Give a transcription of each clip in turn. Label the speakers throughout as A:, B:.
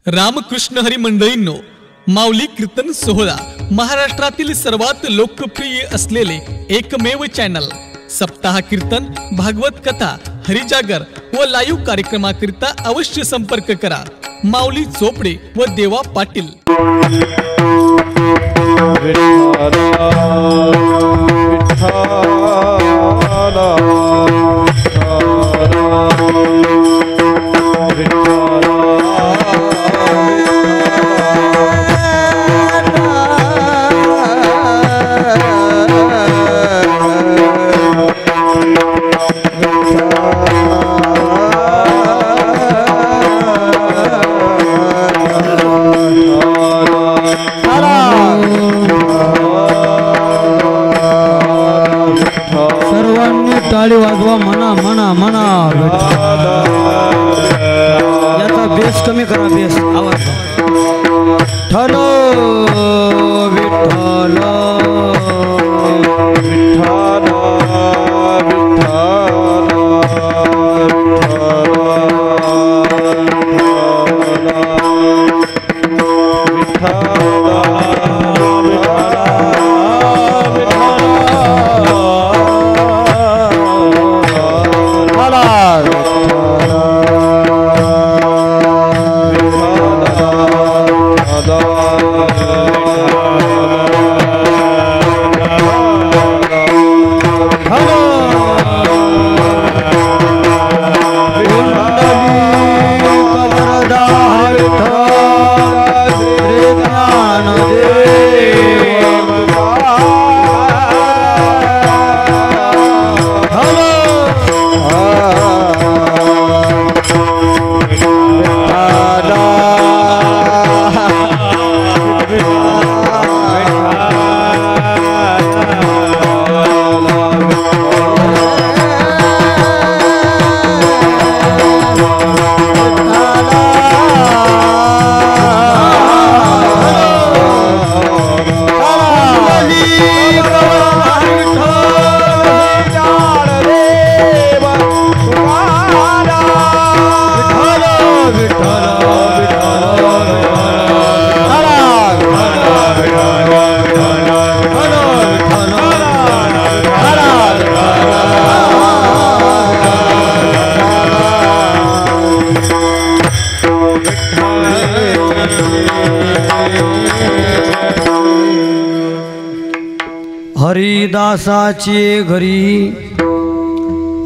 A: रामकृष्ण हरी मंडळींनो, माऊली कीर्तन सोहळा महाराष्ट्रातील सर्वात लोकप्रिय असलेले एकमेव चॅनल सप्ताह कीर्तन, भागवत कथा, हरिजागर व लाईव्ह कार्यक्रमाकरिता अवश्य संपर्क करा। माऊली चोपडे व देवा पाटील।
B: टाळी वाजवा, म्हणा म्हणा म्हणा। याचा बेस कमी करा, बेस आवाज। विठ्ठल विठ्ठल विठ्ठल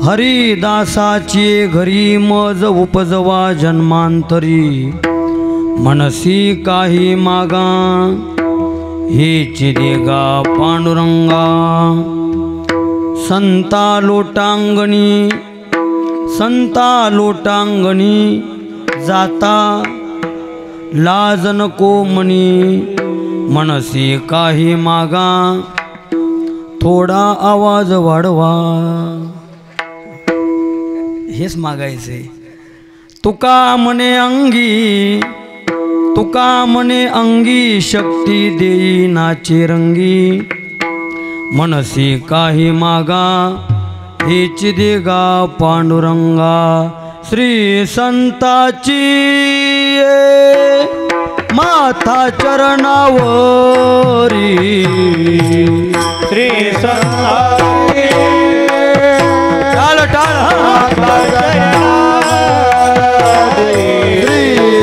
B: हरिदासाची घरी मज उपजवा जन्मांतरी। मनसी काही मागा हेच देगा पांडुरंगा। संता लोटांगणी जाता लाज नको मनी। मनसी काही मागा थोडा आवाज वाढवा। हेच मागायचे। तुका म्हणे अंगी शक्ती देई नाचे रंगी। मनसी काही मागा हेच देगा पांडुरंगा। श्री संताची माथा चरणावरी। श्री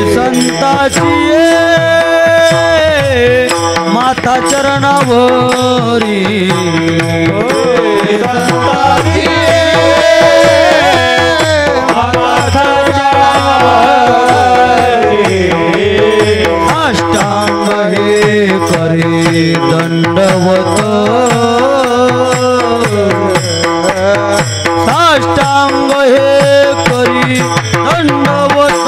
B: संताची माता चरणावरी। अष्टांग हे करे दंडवत। साष्टांग हे करी दंडवत।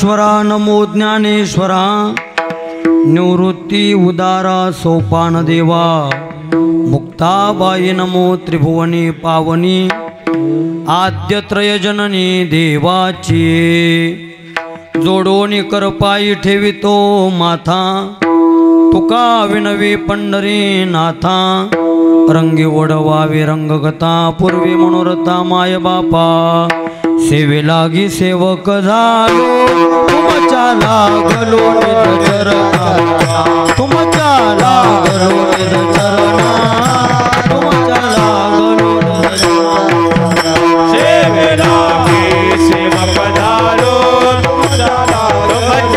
B: ज्ञानेश्वरा नमो ज्ञानेश्वरा निवृत्ती उदारा सोपान देवा मुक्ताबाई नमो त्रिभुवनी पावनी आद्यत्रय जननी देवाची जोडोनी करपाई ठेवितो माथा तुका विनवी पंढरी नाथा रंगी ओढवावी रंगगता पूर्वी मनोरथा माय बापा सेवे लागी सेवक झालो तुमच्या लागलो निज चरणा तुमच्या लागलो निज चरणा तुमच्या लागलो निज चरणा
C: सेवे लागी सेवक झालो तुमच्या लागलो निज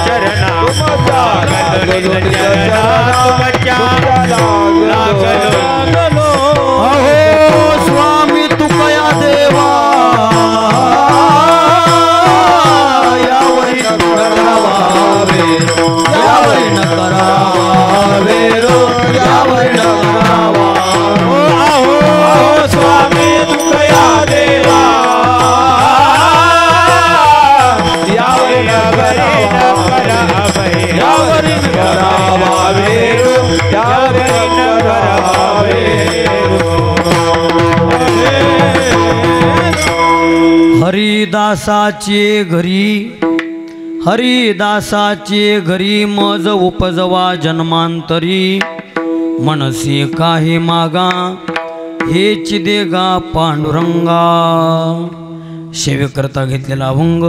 C: चरणा तुमच्या लागलो
B: अहो स्वामी तुकया देवा यावरी करावे यावरी न करावे रो यावरी न करावा
C: अहो स्वामी तुकया देवा यावरी न करावे यावरी न करावे यावरी न करावे
B: हरिदासाचे घरी मज उपजवा जन्मांतरी मनसी काही मागा हेच देगा पांडुरंगा सेवेकरता घेतलेला अभंग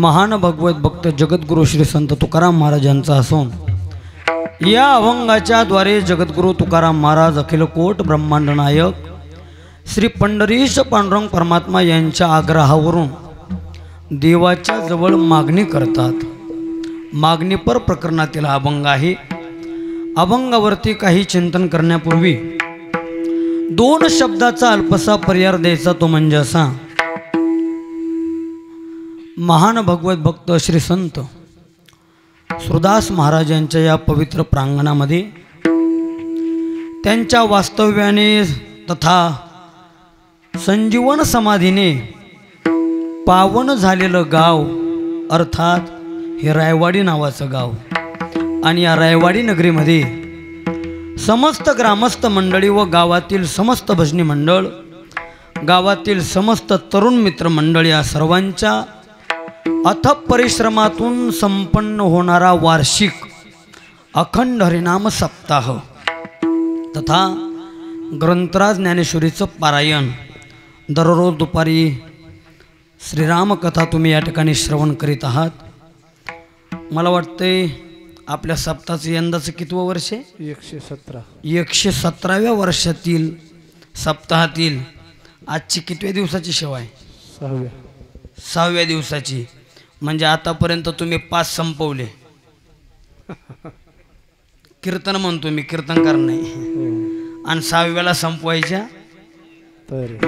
B: महान भगवत भक्त जगद्गुरु श्री संत तुकाराम महाराजांचा असून या अभंगाच्या द्वारे जगद्गुरु तुकाराम महाराज अखिल कोट ब्रह्मांड नायक श्री पंढरीश पांडुरंग परमात्मा यांच्या आग्रहावरून देवाच्या जवळ मागणी करतात. मागणीपर प्रकरणातील अभंग आहे. अभंगावरती काही चिंतन करण्यापूर्वी दोन शब्दाचा अल्पसा पर्याय द्यायचा, तो म्हणजे असा. महान भगवत भक्त श्री संत सुरदास महाराजांच्या या पवित्र प्रांगणामध्ये त्यांच्या वास्तव्याने तथा संजीवन समाधीने पावन झालेलं गाव अर्थात हे रायवाडी नावाचं गाव. आणि या रायवाडी नगरीमध्ये समस्त ग्रामस्थ मंडळी व गावातील समस्त भजनी मंडळ, गावातील समस्त तरुण मित्र मंडळ या सर्वांच्या अथक परिश्रमातून संपन्न होणारा वार्षिक अखंड हरिनाम सप्ताह तथा ग्रंथराज ज्ञानेश्वरीचं पारायण दररोज दुपारी श्रीराम कथा तुम्ही या ठिकाणी श्रवण करीत आहात. मला वाटते आपल्या सप्ताहाचं यंदाचं कितवं वर्ष आहे? 117व्या वर्षातील सप्ताहातील आजची कितव्या दिवसाची सेवा आहे? 6व्या दिवसाची. म्हणजे आतापर्यंत तुम्ही 5 संपवले. कीर्तन म्हणतो मी, कीर्तनकार नाही. आणि 6व्याला संपवायच्या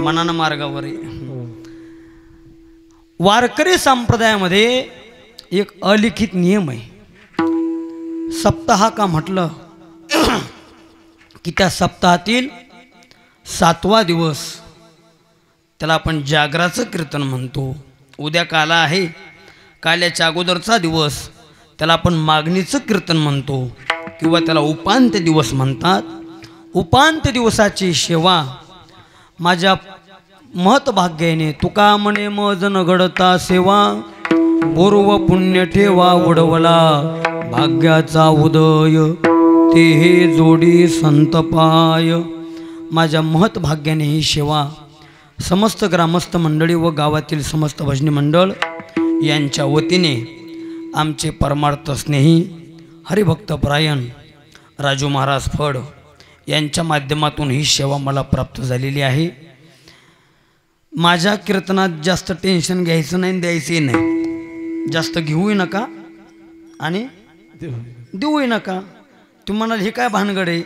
B: मनानं मार्गावर आहे. वारकरी संप्रदायामध्ये एक अलिखित नियम आहे. सप्ताह का म्हटलं की त्या सप्ताहातील 7वा दिवस त्याला आपण जागराचं कीर्तन म्हणतो. उद्या काला आहे, काल्याच्या अगोदरचा दिवस त्याला आपण मागणीचं कीर्तन म्हणतो किंवा त्याला उपांत्य दिवस म्हणतात. उपांत्य दिवसाची सेवा माझ्या महत्भाग्याने तुका म्हणे मज न घडता सेवा पूर्व पुण्य ठेवा उडवला भाग्याचा उदय ते हे जोडी संतपाय. माझ्या महत्भाग्याने ही सेवा समस्त ग्रामस्थ मंडळी व गावातील समस्त भजनी मंडळ यांच्या वतीने आमचे परमार्थ स्नेही हरिभक्तपरायण राजू महाराज फड यांच्या माध्यमातून ही सेवा मला प्राप्त झालेली आहे. माझ्या कीर्तनात जास्त टेन्शन घ्यायचं नाही, द्यायचंही नाही. जास्त घेऊही नका आणि देऊही नका. तुम्हाला हे काय भानगड आहे?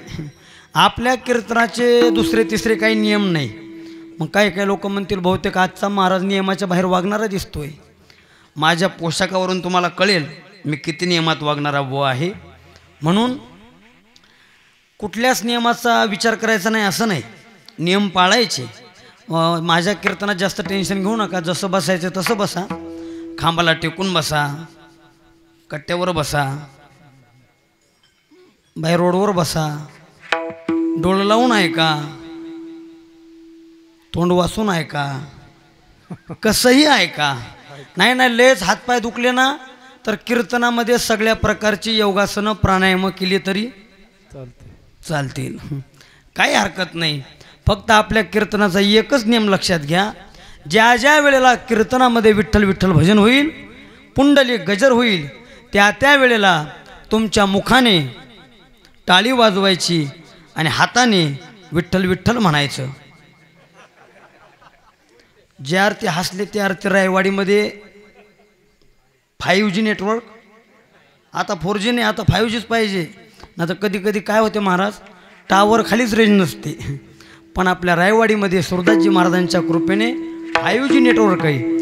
B: आपल्या कीर्तनाचे दुसरे तिसरे काही नियम नाही. मग काही काही लोक म्हणतील बहुतेक आजचा महाराज नियमाच्या बाहेर वागणारा दिसतोय. माझ्या पोशाखावरून तुम्हाला कळेल मी किती नियमात वागणारा बुवा आहे. म्हणून कुठल्याच नियमाचा विचार करायचा नाही असं नाही, नियम पाळायचे. माझ्या कीर्तनात जास्त टेन्शन घेऊ नका. जसं बसायचं तसं बसा. खांबाला टेकून बसा, कट्ट्यावर बसा, बाहेर रोडवर बसा, डोळं लावून ऐका, तोंड वासून ऐका, कसंही ऐका. नाही लेच हातपाय दुखले ना तर कीर्तनामध्ये सगळ्या प्रकारची योगासनं प्राणायाम केली तरी चालतील, काही हरकत नाही. फक्त आपल्या कीर्तनाचा एकच नियम लक्षात घ्या, ज्या ज्या वेळेला कीर्तनामध्ये विठ्ठल विठ्ठल भजन होईल, पुंडलिक गजर होईल, त्या वेळेला तुमच्या मुखाने टाळी वाजवायची आणि हाताने विठ्ठल विठ्ठल म्हणायचं. ज्या अर्थी हसले त्या अर्थी रायवाडीमध्ये 5G नेटवर्क, आता 4G नाही, आता 5Gच पाहिजे ना. तर कधी कधी काय होते महाराज, टावर खालीच रेंज नसते. पण आपल्या रायवाडीमध्ये सुरदासजी महाराजांच्या कृपेने 5G नेटवर्क आहे.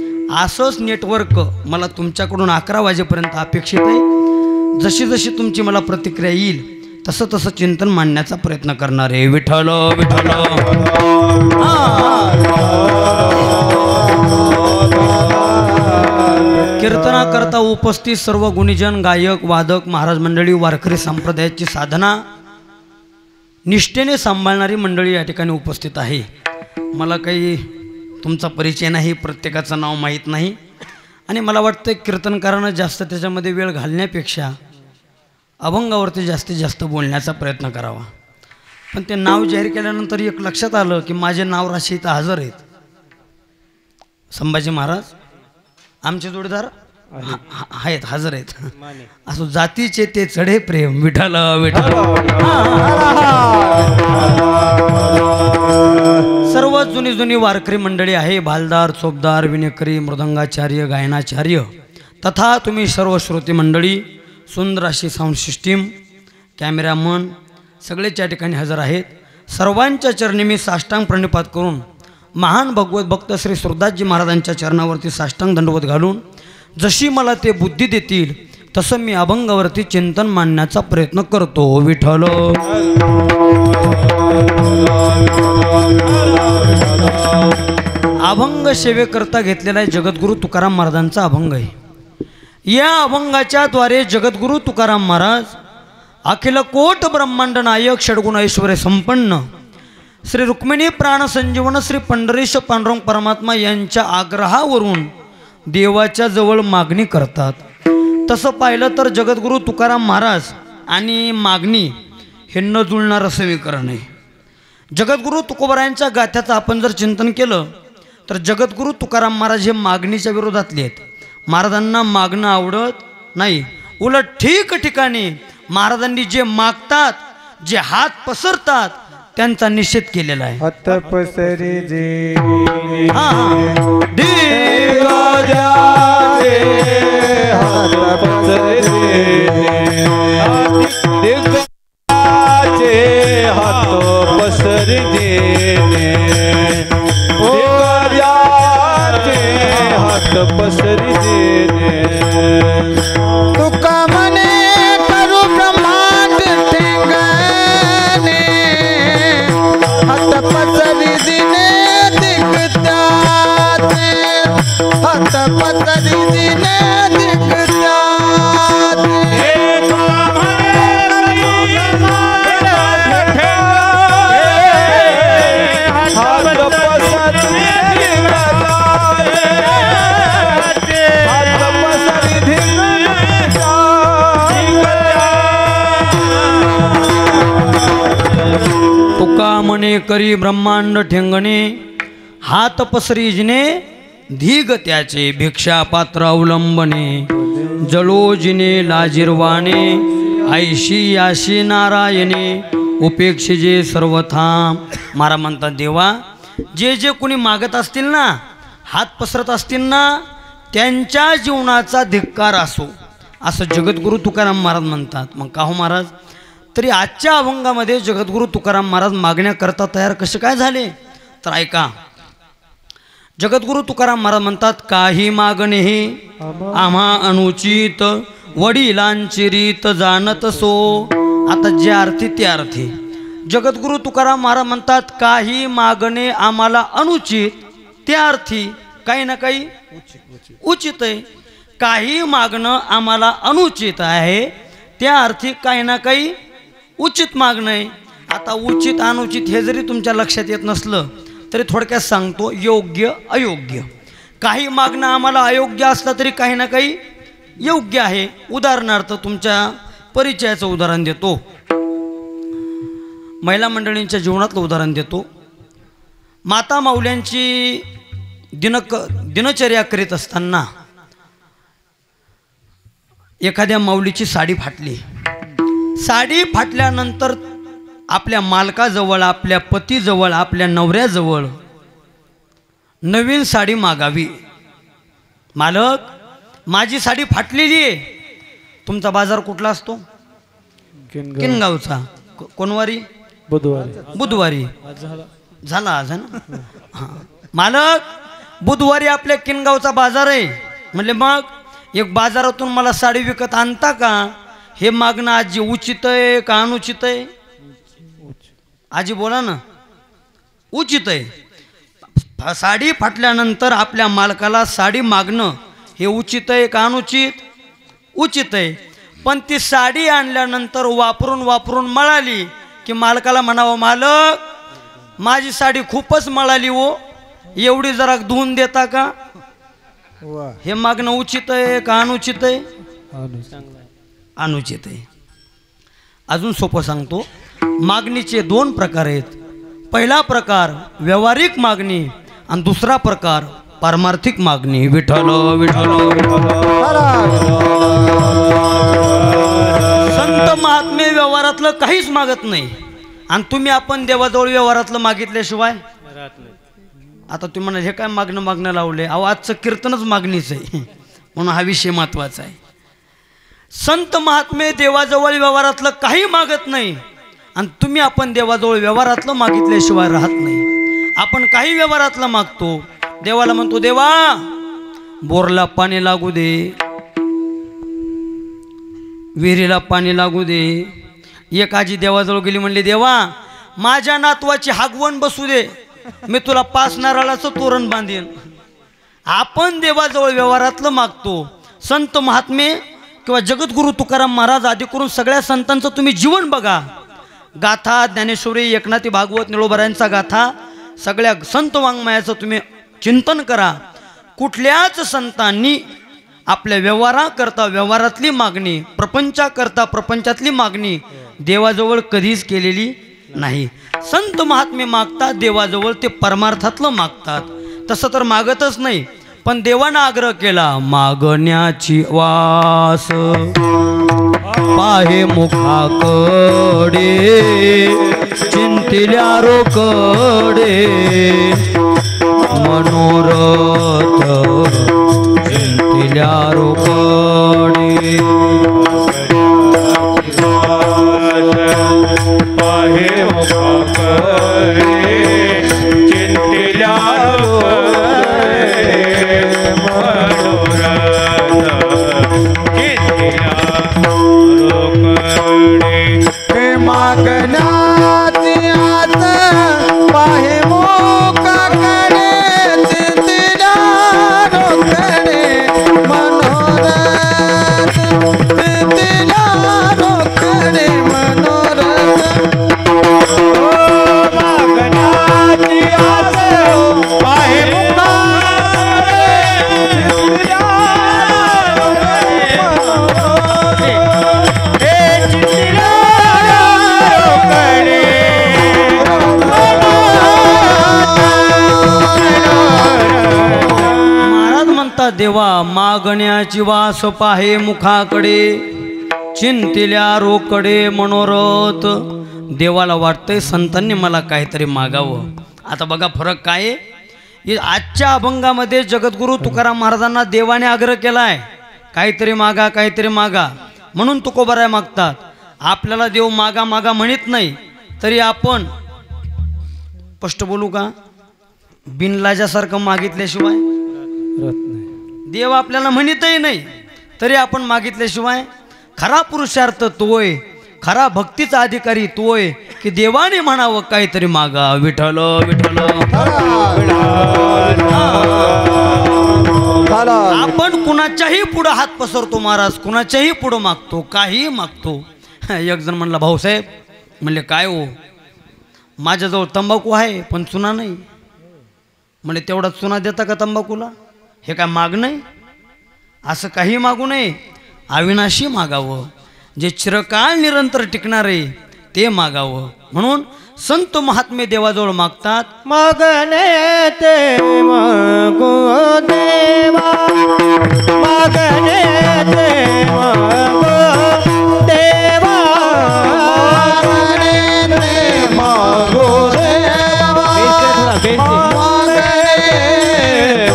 B: असंच नेटवर्क मला तुमच्याकडून 11 वाजेपर्यंत अपेक्षित आहे. जशी जशी तुमची मला प्रतिक्रिया येईल तसं तसं चिंतन मांडण्याचा प्रयत्न करणार आहे. विठ्ठल विठ्ठल. कीर्तनाकरता उपस्थित सर्व गुणीजन, गायक, वादक, महाराज मंडळी, वारकरी संप्रदायाची साधना निष्ठेने सांभाळणारी मंडळी या ठिकाणी उपस्थित आहे. मला काही तुमचा परिचय नाही, प्रत्येकाचं नाव माहीत नाही आणि मला वाटतं कीर्तनकारानं जास्त त्याच्यामध्ये वेळ घालण्यापेक्षा अभंगावरती जास्तीत जास्त बोलण्याचा प्रयत्न करावा. पण ते नाव जाहीर केल्यानंतर एक लक्षात आलं की माझे नाव राशी इथं हजर आहेत. संभाजी महाराज आमचे जोडीदार आहेत, हजर आहेत. असो जातीचे ते चढे प्रेम. विठ्ठल विठ्ठल. सर्व जुनी जुनी वारकरी मंडळी आहे, भालदार, चोपदार, विनेकरी, मृदंगाचार्य, गायनाचार्य तथा तुम्ही सर्व श्रोते मंडळी, सुंदर अशी साऊंड सिस्टीम, कॅमेरामन सगळेच या ठिकाणी हजर आहेत. सर्वांच्या चरणी मी साष्टांग प्रणिपात करून महान भगवत भक्त श्री सुरदासजी महाराजांच्या चरणावरती साष्टांग दंडवत घालून जशी मला ते बुद्धी देतील तसं मी अभंगावरती चिंतन मांडण्याचा प्रयत्न करतो. विठ्ठल. अभंग सेवेकरता घेतलेला आहे जगद्गुरू तुकाराम महाराजांचा अभंग आहे. या अभंगाच्या द्वारे जगद्गुरू तुकाराम महाराज अखिल कोट ब्रह्मांड नायक षडगुण ऐश्वर्य संपन्न श्री रुक्मिणी प्राणसंजीवन श्री पंढरीश पांडुरंग परमात्मा यांच्या आग्रहावरून देवाच्या जवळ मागणी करतात. तसं पाहिलं तर जगद्गुरू तुकाराम महाराज आणि मागणी हे न जुळणारं समीकरण आहे. जगद्गुरू तुकोबरायांच्या गाथ्याचं आपण जर चिंतन केलं तर जगद्गुरू तुकाराम महाराज हे मागणीच्या विरोधातले आहेत. महाराजांना मागणं आवडत नाही, उलट ठिकठिकाणी महाराजांनी जे मागतात, जे हात पसरतात त्यांचा निषेध केलेला आहे.
C: हात पसरी जे हात पसरी हात पसरी तुका मने करू ब्रह्मांड ठेंगणे हात पसरी दिने दिखताते हात पसरी दिने दिखताते
B: मने करी ब्रह्मांड ठेंगणे हात पसरीजने धीग त्याचे भिक्षा पात्र अवलंबने जलोजिने लाजिरवाणे ऐशी याशी नारायणे उपेक्षिजे सर्वथा. मारा म्हणतात देवा जे जे कोणी मागत असतील ना, हात पसरत असतील ना, त्यांच्या जीवनाचा धिक्कार असो असं जगद्गुरू तुकाराम महाराज म्हणतात. मग का हो महाराज, तरी आजच्या अभंगामध्ये जगद्गुरू तुकाराम महाराज मागण्याकरता तयार कसे काय झाले तर ऐका. जगद्गुरू तुकाराम महाराज म्हणतात काही मागणे हे आम्हा अनुचित वडिलांची रीत जाणत सो. आता ज्या अर्थी त्या अर्थी जगद्गुरू तुकाराम महाराज म्हणतात काही मागणे आम्हाला अनुचित, त्या अर्थी काही ना काही उचित आहे. काही मागणं आम्हाला अनुचित आहे, त्या अर्थी काही ना काही उचित मागणं आहे. आता उचित अनुचित हे जरी तुमच्या लक्षात येत नसलं तरी थोडक्यात सांगतो, योग्य अयोग्य. काही मागणं आम्हाला अयोग्य असलं तरी काही ना काही योग्य आहे. उदाहरणार्थ तुमच्या परिचयाचं उदाहरण देतो, महिला मंडळींच्या जीवनातलं उदाहरण देतो. माता माऊल्यांची दिनचर्या करीत असताना एखाद्या माऊलीची साडी फाटली. साडी फाटल्यानंतर आपल्या मालकाजवळ, आपल्या पतीजवळ, आपल्या नवऱ्याजवळ नवीन साडी मागावी. मालक, माझी साडी फाटलेली आहे. तुमचा बाजार कुठला असतो? किनगावचा. कोणवारी? बुधवारी झाला आज ना. हां, मालक, बुधवारी आपल्या किनगावचा बाजार आहे. म्हणले मग एक बाजारातून मला साडी विकत आणता का? हे मागणं आजी उचित आहे का अनुचित आहे? आजी बोला ना. उचित आहे. साडी फाटल्यानंतर आपल्या मालकाला साडी मागणं हे उचित आहे का अनुचित? उचित आहे. पण ती साडी आणल्यानंतर वापरून मळाली की मालकाला म्हणावं, मालक, माझी साडी खूपच मळाली हो, एवढी जरा धुवून देता का? हे मागणं उचित आहे का अनुचित आहे? अनुचित आहे. अजून सोपं सांगतो, मागणीचे दोन प्रकार आहेत. पहिला प्रकार व्यावहारिक मागणी आणि दुसरा प्रकार पारमार्थिक मागणी. विठ्ठल विठ्ठल संत महात्मे व्यवहारातलं काहीच मागत नाही आणि तुम्ही आपण देवाजवळ व्यवहारातलं मागितल्याशिवाय. आता तुम्ही म्हणा हे काय मागणं लावले? अहो, आजचं कीर्तनच मागणीच आहे, म्हणून हा विषय महत्वाचा आहे. संत महात्मे देवाजवळ व्यवहारातलं काही मागत नाही आणि तुम्ही आपण देवाजवळ व्यवहारातलं मागितल्याशिवाय राहत नाही. आपण काही व्यवहारातलं मागतो, देवाला म्हणतो, देवा बोरला पाणी लागू दे, विहिरीला पाणी लागू दे. एक आजी देवाजवळ गेली, म्हणली, देवा माझ्या नातवाची हागवण बसू दे, मी तुला 5 नारळाचं तोरण बांधेन. आपण देवाजवळ व्यवहारातलं मागतो. संत महात्मे किंवा जगद्गुरु तुकाराम महाराज आदी करून सगळ्या संतांचं तुम्ही जीवन बघा. गाथा, ज्ञानेश्वरी, एकनाथी भागवत, निळोबरायांचा गाथा, सगळ्या संत वाङ्मयाचं तुम्ही चिंतन करा. कुठल्याच संतांनी आपल्या व्यवहाराकरता व्यवहारातली मागणी, प्रपंचाकरता प्रपंचातली मागणी देवाजवळ कधीच केलेली नाही. संत महात्मे मागतात देवाजवळ, ते परमार्थातलं मागतात. तसं तर मागतच नाही, पण देवानं आग्रह केला, मागण्याची वास पाहे मुखाकडे, चिंतिल्या रोकडे मनोरथ, चिंतिल्या रोकडे
D: पाहे मुखाकडे, चिंतिल्या
C: मागण्याची आत पाहे मुखाकडे, चिंतिल्या रोकडे मनोरथ, चिंतिल्या रोकडे मनोरथ.
D: मागण्याची आस पाहे मुखाकडे, चिंतिल्या
B: देवा मागण्याची वास पाहे मुखाकडे, चिंतिल्या रोकडे मनोरथ. देवाला वाटतंय संतांनी मला काहीतरी मागावं. आता बघा फरक काय आहे. आजच्या अभंगामध्ये जगद्गुरु तुकाराम महाराजांना देवाने आग्रह केलाय, काहीतरी मागा, काहीतरी मागा, म्हणून तुकोबाराय मागतात. आपल्याला देव मागा मागा म्हणत नाही, तरी आपण स्पष्ट बोलू का, बिनलाजासारखं मागितल्याशिवाय देव आपल्याला म्हणतही नाही, तरी आपण मागितल्याशिवाय. खरा पुरुषार्थ तोय, खरा भक्तीचा अधिकारी तोय की देवाने म्हणावं काहीतरी मागा. विठ्ठल विठ्ठल
C: झाला.
B: आपण कुणाच्याही पुढं हात पसरतो महाराज, कुणाच्याही पुढं मागतो, काही मागतो. एक जण म्हणला भाऊसाहेब, म्हणले काय हो, माझ्याजवळ तंबाखू आहे पण चुना नाही. म्हणजे तेवढा चुना देता का तंबाखूला? हे काय माग नाही? असं काही मागू नये, अविनाशी मागावं, जे चिरकाळ निरंतर टिकणारे ते मागावं. म्हणून संत महात्मे देवाजवळ मागतात,
C: मागणे ते मागो देवा, मागणे ते मागो देवा, मागणे ते मागो देवा, मागणे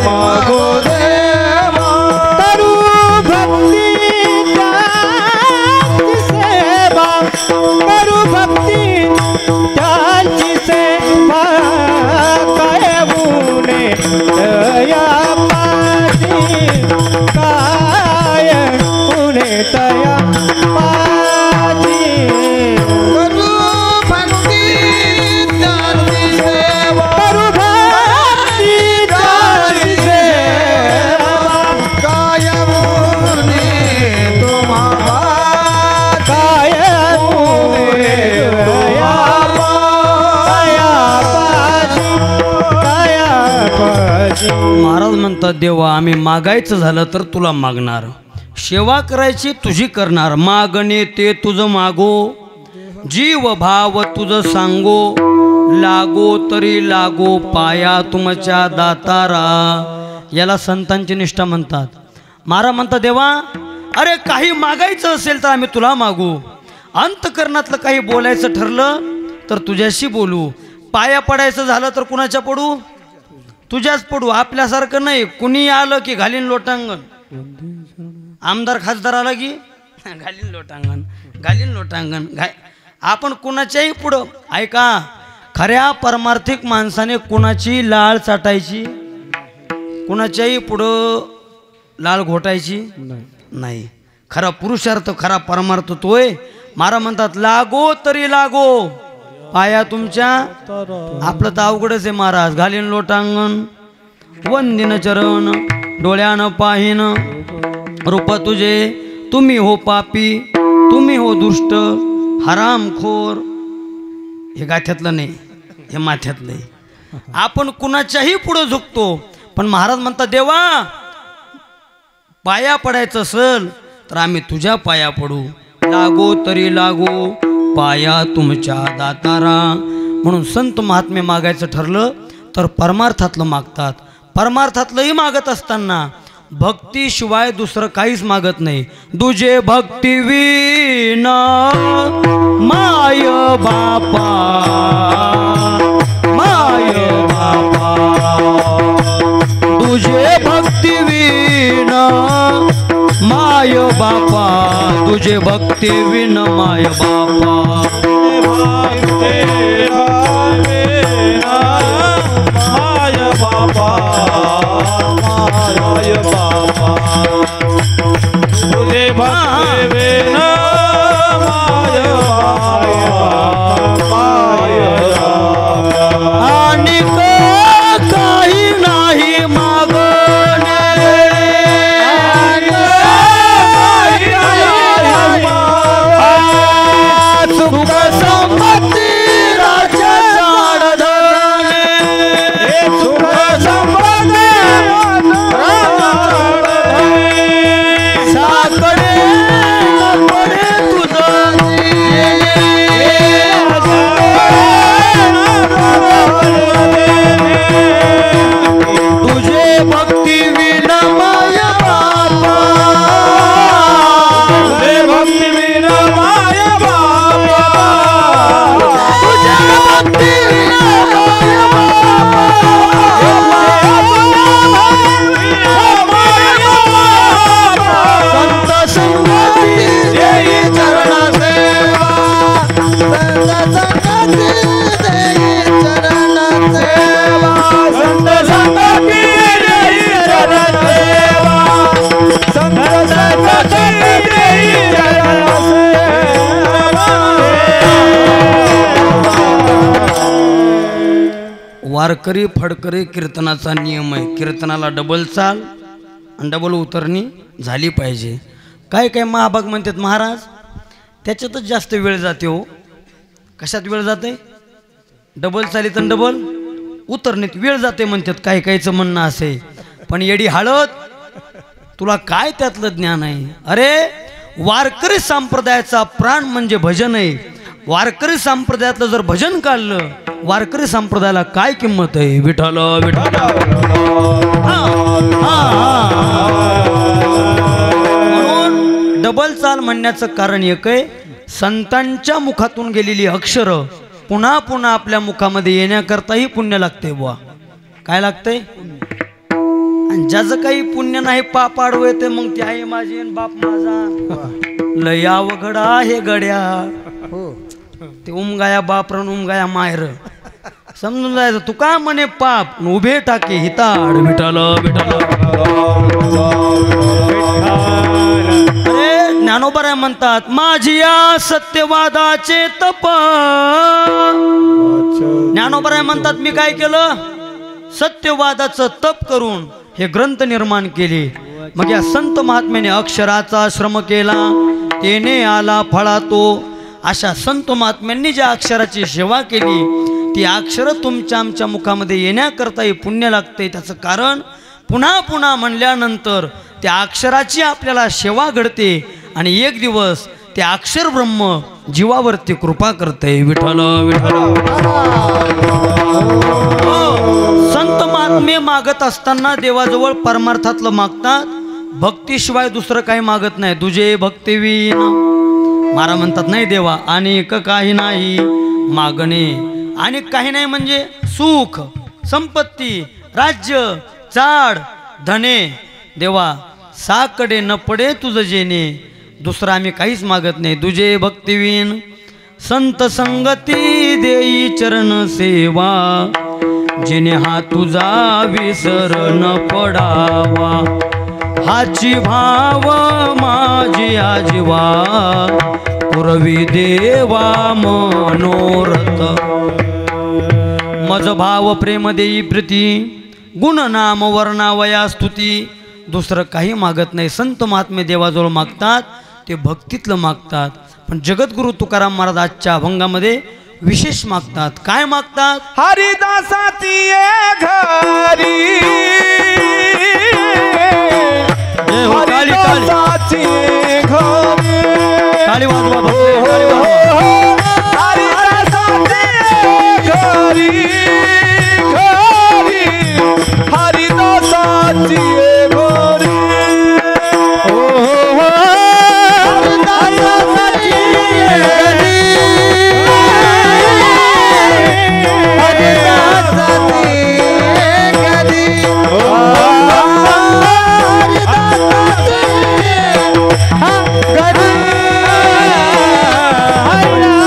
C: मागो देवा. करू भक्ती त्याची सेवा, करू भक्ती त्याची सेवा, काय गुणे तया पाशी, काय गुणे तया पाशी. करू भक्ती त्याची सेवा, करू भक्ती त्याची सेवा, काय गुणे तुम्हा, काय गुणे तया
B: महाराज म्हणतात देवा आम्ही मागायचं झालं तर तुला मागणार, सेवा करायची तुझी करणार. मागणे ते तुझं मागो, जीव भाव तुझं सांगो, लागो तरी लागो पाया तुमच्या दातारा. याला संतांची निष्ठा म्हणतात. महाराज म्हणतात देवा अरे काही मागायचं असेल तर आम्ही तुला मागू, अंतकरणातलं काही बोलायचं ठरलं तर तुझ्याशी बोलू, पाया पडायचं झालं तर कुणाच्या पडू? तुझ्याच पडू. आपल्यासारखं नाही, कुणी आलं की घालीन लोटांगण. आमदार खासदार आला की घालीन लोटांगण, घालीन लोटांगण. आपण कुणाच्याही पुढं ऐका, खऱ्या परमार्थिक माणसाने कुणाची लाळ चाटायची, कुणाच्याही पुढं लाळ घोटायची नाही. खरा पुरुषार्थ, खरा परमार्थ तोय. महाराज म्हणतात लागो तरी लागो पाया तुमच्या. आपलं तर अवघडच आहे महाराज. घालीन लोटांगण, वंदिन चरण, डोळ्यानं पाहिन रूप तुझे, तुम्ही हो पापी, तुम्ही हो दुष्ट, हरामखोर. हे गाठ्यातलं नाही, हे माथ्यातलं आहे. आपण कुणाच्याही पुढं झुकतो, पण महाराज म्हणतात देवा पाया पडायचं असेल तर आम्ही तुझ्या पाया पडू, लागो तरी लागो पाया तुमच्या दातारा. म्हणून संत महात्मे मागायचं ठरलं तर परमार्थातलं मागतात. परमार्थातलंही मागत असताना भक्तीशिवाय दुसरं काहीच मागत नाही. तुझे भक्ती विना माय बापा, माय बापा, तुझे भक्ती विना माय बापा, तुझे भक्ती विना माय बापा.
D: माय बापा, माय बापा, तुझे भक्ती विना माय बापा,
B: आणि काही नाही मागणे, सुख संपत्ती राज्य चाडधने, सुख संपत्ती साकडे पडे तुझं तुझे भक्ती विना माय बापा,
D: तुझे भक्ती विना माय बापा,
B: तुझे भक्ती विना माय बापा. संत संगती देई चरण सेवा, संत संगती देई चरण सेवा,
D: संत संगती देई चरण सेवा, संत संगती देई चरण सेवा.
B: वारकरी फडकरी कीर्तनाचा नियम आहे. कीर्तनाला डबल चाल, आणि डबल उतरणी झाली पाहिजे. काय काय महाभाग म्हणतात महाराज त्याच्यातच जास्त वेळ जाते हो. कशात वेळ जाते? डबल चालीत आणि डबल उतरणीत वेळ जाते म्हणतात. काय कायचं म्हणणं असे. पण येडी हळद तुला काय त्यातलं ज्ञान आहे? अरे वारकरी संप्रदायाचा प्राण म्हणजे भजन आहे. वारकरी संप्रदायातलं जर भजन काढलं वारकरी संप्रदायाला काय किंमत आहे? विठ्ठल विठ्ठल. म्हणून डबल चाल म्हणण्याचं कारण एक आहे, संतांच्या मुखातून गेलेली अक्षरं पुन्हा पुन्हा आपल्या मुखामध्ये येण्याकरताही पुण्य लागते. बुवा काय लागतंय? आणि ज्याचं काही पुण्य नाही पाप आडवं येते मग ती आहे माझी आणि बाप माझा. लय अवघड आहे गड्या. ते उमगाया बाप रण उमगाया मायर समजून जायचं. तू का म्हणे पाप उभे टाके हिताड विठ्ठल विठ्ठल. अरे ज्ञानोबा म्हणतात माझी या सत्यवादाचे तप. ज्ञानोबा म्हणतात मी काय केलं? सत्यवादाचं तप करून हे ग्रंथ निर्माण केले. मग या संत महात्म्याने अक्षराचा श्रम केला तेने आला फळा तो. अशा संत महात्म्यांनी ज्या अक्षराची सेवा केली ती अक्षर तुमच्या आमच्या मुखामध्ये येण्याकरताही पुण्य लागते. त्याचं कारण पुन्हा पुन्हा म्हणल्यानंतर त्या अक्षराची आपल्याला सेवा घडते आणि एक दिवस ते अक्षर ब्रह्म जीवावरती कृपा करते. विठ्ठल विठ्ठल. संत महात्मे मागत असताना देवाजवळ परमार्थातलं मागतात. भक्तीशिवाय दुसरं काही मागत नाही. तुझे भक्तीविना महाराज म्हणतात नाही देवा अनेक काही नाही मागणे. अनेक काही नाही म्हणजे सुख संपत्ती राज्य चाड धने. देवा साकडे न पडे तुझं जेणे. दुसरं आम्ही काहीच मागत नाही. तुझे भक्तीविन संत संगती देई चरण सेवा. जिने हा तुझा विसर न पडावा. हाची भाव माझी आजीवा पुरवी देवा मनोरथ. मज भाव प्रेम देई प्रीती गुण नाम वर्णावया स्तुती. दुसरं काही मागत नाही. संत महात्मे देवाजवळ मागतात ते भक्तीतलं मागतात. पण जगद्गुरु तुकाराम महाराज आजच्या अभंगामध्ये विशेष मागतात. काय मागतात?
D: हरिदासाची घरी हरिदासाची घरी
B: टाळी वाजवा भक्त, टाळी वाजवा.
D: हरिदासाची घरी घरी हरिदासाची घरी.
C: हरी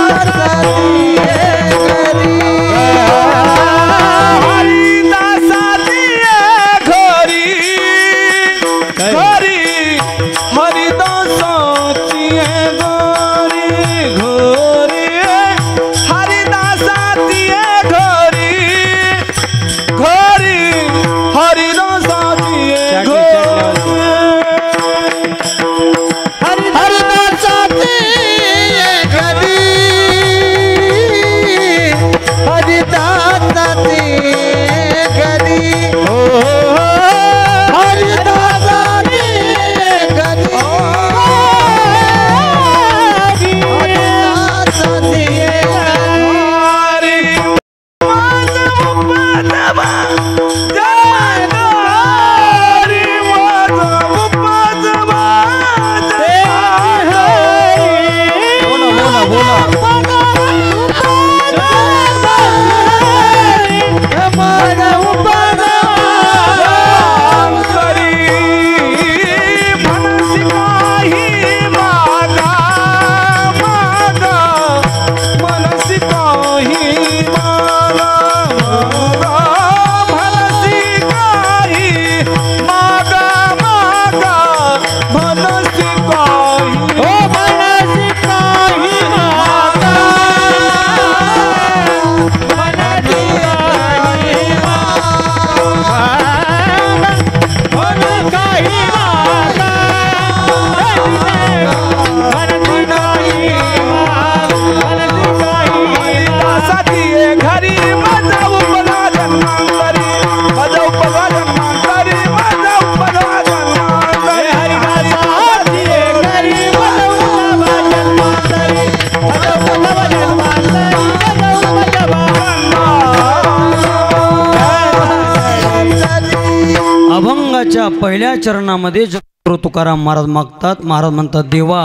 B: हरीच्या पहिल्या चरणामध्ये जगद्गुरू तुकाराम महाराज मागतात. महाराज म्हणतात, देवा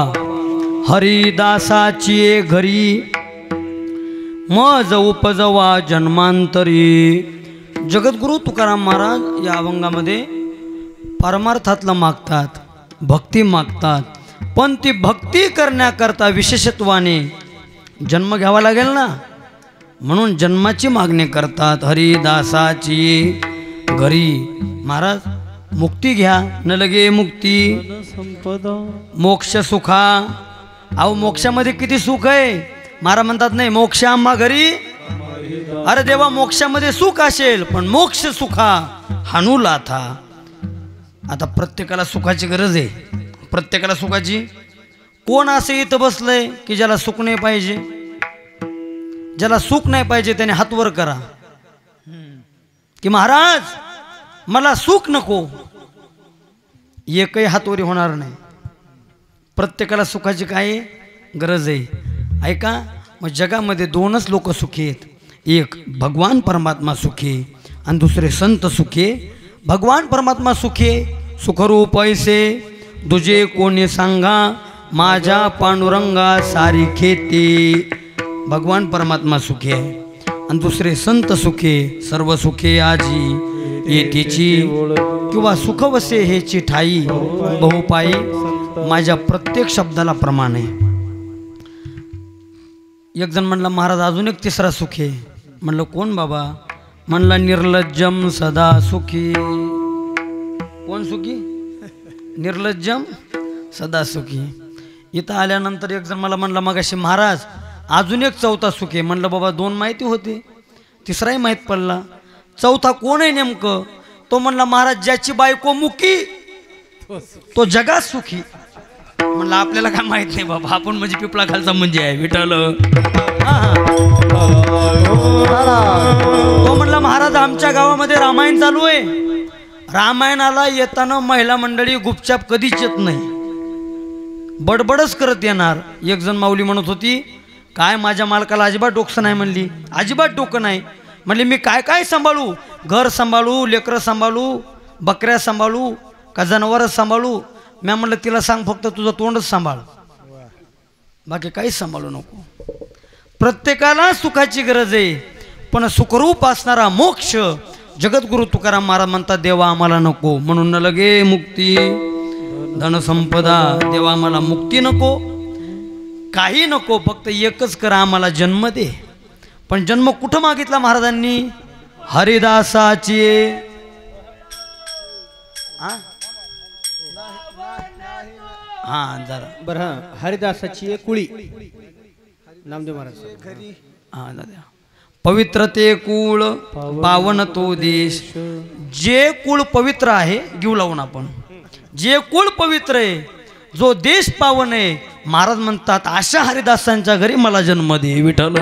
B: हरिदासाची घरी मज उपजवा जन्मांतरी. जगद्गुरू तुकाराम महाराज या अभंगामध्ये परमार्थातलं मागतात, भक्ती मागतात. पण ती भक्ती करण्याकरता विशेषत्वाने जन्म घ्यावा लागेल ना, म्हणून जन्माची मागणी करतात. हरिदासाची घरी महाराज मुक्ती घ्या न लगे मुक्ती मोक्ष सुखा. अहो मोक्षामध्ये किती सुख आहे. महाराज म्हणतात नाही मोक्ष आम्हा घरी. अरे देवा मोक्षामध्ये सुख असेल पण मोक्ष सुखा हाणू लाथा. आता प्रत्येकाला सुखाची गरज आहे, प्रत्येकाला सुखाची. कोण असं इथं बसलंय की ज्याला सुख नाही पाहिजे? ज्याला सुख नाही पाहिजे त्याने हात वर करा की महाराज मला सुख नको. एकही हातवरी होणार नाही. प्रत्येकाला सुखाची काय गरज आहे. ऐका, मग जगामध्ये दोनच लोक सुखी आहेत. एक भगवान परमात्मा सुखी आणि दुसरे संत सुखी. भगवान परमात्मा सुखी सुखरूप ऐसे तुझे कोणी सांगा माझ्या पांडुरंगा सारी खेती. भगवान परमात्मा सुखी आहे. आणि दुसरे संत सुखे सर्व सुखे आजी येतीची किंवा सुख वसे हेची ठाई बहुपाई. माझ्या प्रत्येक शब्दाला प्रमाण आहे. एक जण म्हणला महाराज अजून एक तिसरा सुखी. म्हणलं कोण बाबा? म्हणला निर्लज्जम सदा सुखी. कोण सुखी? निर्लज्जम सदा सुखी. इथं आल्यानंतर एक जण मला म्हणला मगाशी महाराज अजून एक चौथा सुखी. म्हणलं बाबा दोन माहिती होते, तिसराही माहीत पडला. चौथा कोण आहे नेमकं? तो म्हणला महाराज ज्याची बायको मुकी तो जगात सुखी. म्हणलं आपल्याला काय माहित नाही बाबा, आपण म्हणजे पिपळा खालचा म्हणजे आहे विठ्ठल. तो म्हणला महाराज आमच्या गावामध्ये रामायण चालू आहे. रामायणाला येताना महिला मंडळी गुपचाप कधीच येत नाही, बडबडच करत येणार. एक जण माऊली म्हणत होती काय माझ्या मालकाला अजिबात डोकं नाही. म्हणली अजिबात डोकं नाही. म्हणले मी काय काय सांभाळू? घर सांभाळू, लेकरं सांभाळू, बकऱ्या सांभाळू का जनावरच सांभाळू? मी म्हणलं तिला सांग फक्त तुझं तोंडच सांभाळ, बाकी काहीच सांभाळू नको. प्रत्येकाला सुखाची गरज आहे पण सुखरूप असणारा मोक्ष जगद्गुरू तुकाराम महाराज म्हणतात देवा आम्हाला नको. म्हणून न लगे मुक्ती धनसंपदा. देवा आम्हाला मुक्ती नको, काही नको, फक्त एकच करा आम्हाला जन्म दे. पण जन्म कुठं मागितला महाराजांनी? हरिदासाची. हा जरा
C: बरं. हरिदासाची कुळी नामदेव महाराज.
B: हा दादा. पवित्र ते कुळ पावन तो देश. जे कुळ पवित्र आहे घेऊ लावून आपण. जे कुळ पवित्र आहे, जो देश पावन आहे, महाराज म्हणतात अशा हरिदासांच्या घरी मला जन्म दे विठ्ठल.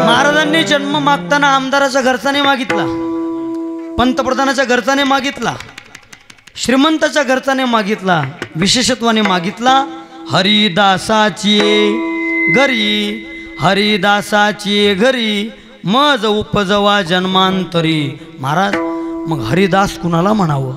B: महाराजांनी जन्म मागताना आमदाराच्या घरचा नाही मागितला, पंतप्रधानाच्या घरचा नाही मागितला, श्रीमंताच्या घरचा नाही मागितला, विशेषत्वाने मागितला हरिदासाची घरी. हरिदासाची घरी मज उपजवा जन्मांतरी. महाराज मग हरिदास कुणाला म्हणावं?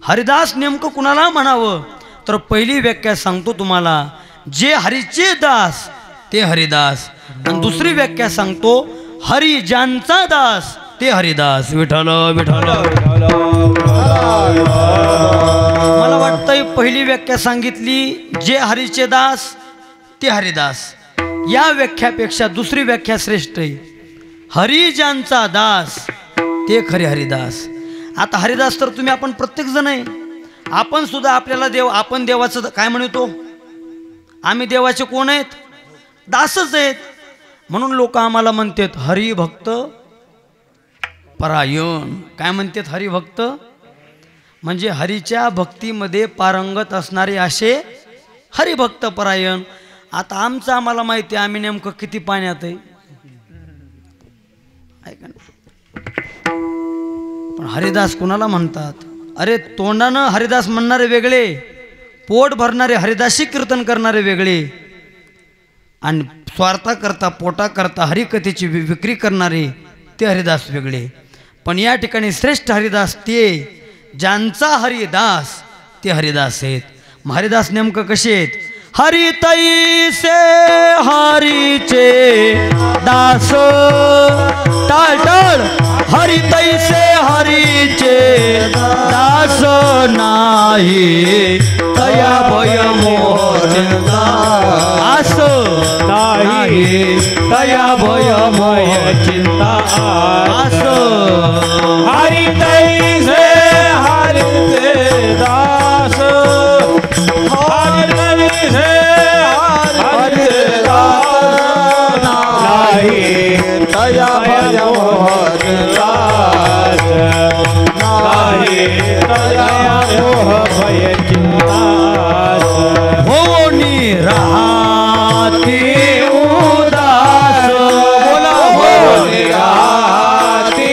B: हरिदास नेमकं कुणाला म्हणावं? तर पहिली व्याख्या सांगतो तुम्हाला, जे हरीचे दास ते हरिदास. आणि दुसरी व्याख्या सांगतो, हरी ज्यांचा दास ते हरिदास. विठ्ठल विठ्ठल. मला वाटतंय पहिली व्याख्या सांगितली जे हरीचे दास ते हरिदास. या व्याख्यापेक्षा दुसरी व्याख्या श्रेष्ठ आहे. हरी ज्यांचा दास ते खरे हरिदास. आता हरिदास तर तुम्ही आपण प्रत्येक जण आहे. आपण सुद्धा आपल्याला देव, आपण देवाचं काय म्हणतो? आम्ही देवाचे कोण आहेत? दासच आहेत. म्हणून लोक आम्हाला म्हणतात हरिभक्त परायण. काय म्हणतात? हरिभक्त म्हणजे हरीच्या भक्तीमध्ये पारंगत असणारे असे हरिभक्त परायण. आता आमचं आम्हाला माहिती आहे आम्ही नेमकं किती पाण्यात आहे. ऐका ना, पण हरिदास कुणाला म्हणतात? अरे तोंडानं हरिदास म्हणणारे वेगळे, पोट भरणारे हरिदासी कीर्तन करणारे वेगळे. आणि स्वार्थाकरता पोटाकरता हरिकथेची विक्री करणारे ते हरिदास वेगळे. पण या ठिकाणी श्रेष्ठ हरिदास ते ज्यांचा हरिदास ते हरिदास आहेत. मग हरिदास नेमकं कसे आहेत? हरितैसे हरीचे दास टाळ हरितैसे हरीचे दास नाही तया भय मोह चिंता आस नाही तया भय मोह चिंता आस
D: हरितैसे हरिते दास हरितैसे हरिते दास नाही तया भय मोह दास नाही तया मोह भय चिंतास
B: हो निराती उदास बोला हो
D: निराती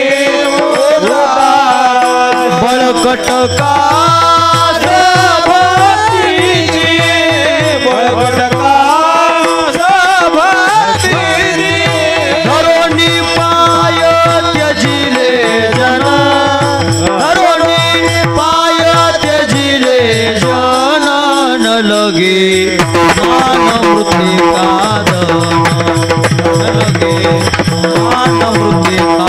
D: उदास
B: बळकट कास भक्तीची
D: बळकट कास भक्तीची
B: धरोणी पाय त्यजिले जन धरोणी पाय त्यजिले जन न लगे मान मृत्तिका धन न लगे मान मृत्तिका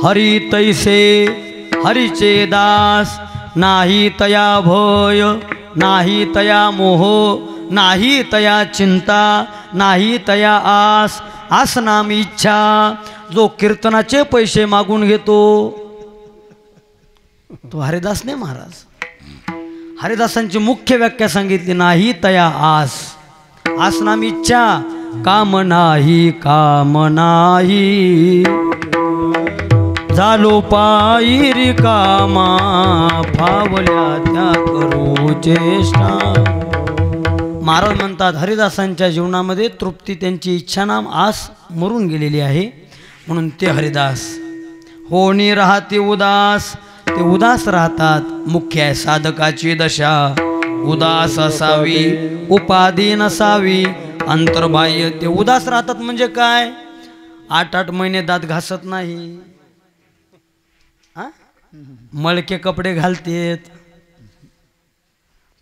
B: हरी तैसे हरीचे दास नाही तया भय नाही तया मोह नाही तया चिंता नाही तया आस आस नाम इच्छा. जो कीर्तनाचे पैसे मागून घेतो तो हरिदास नाही महाराज. हरिदासांची मुख्य व्याख्या सांगितली नाही तया आस आस नाम इच्छा काम नाही काम नाही झालो पायी रिकामा फावल्या त्या करू चेष्टा. महाराज म्हणतात हरिदासांच्या जीवनामध्ये तृप्ती त्यांची इच्छा नाम आस मरून गेलेली आहे म्हणून ते हरिदास. होणी राहते उदास ते उदास राहतात. मुख्य आहे साधकाची दशा उदास असावी उपाधी नसावी अंतर्बाह्य ते उदास राहतात. म्हणजे काय 8-8 महिने दात घासत नाही मळके कपडे घालतेत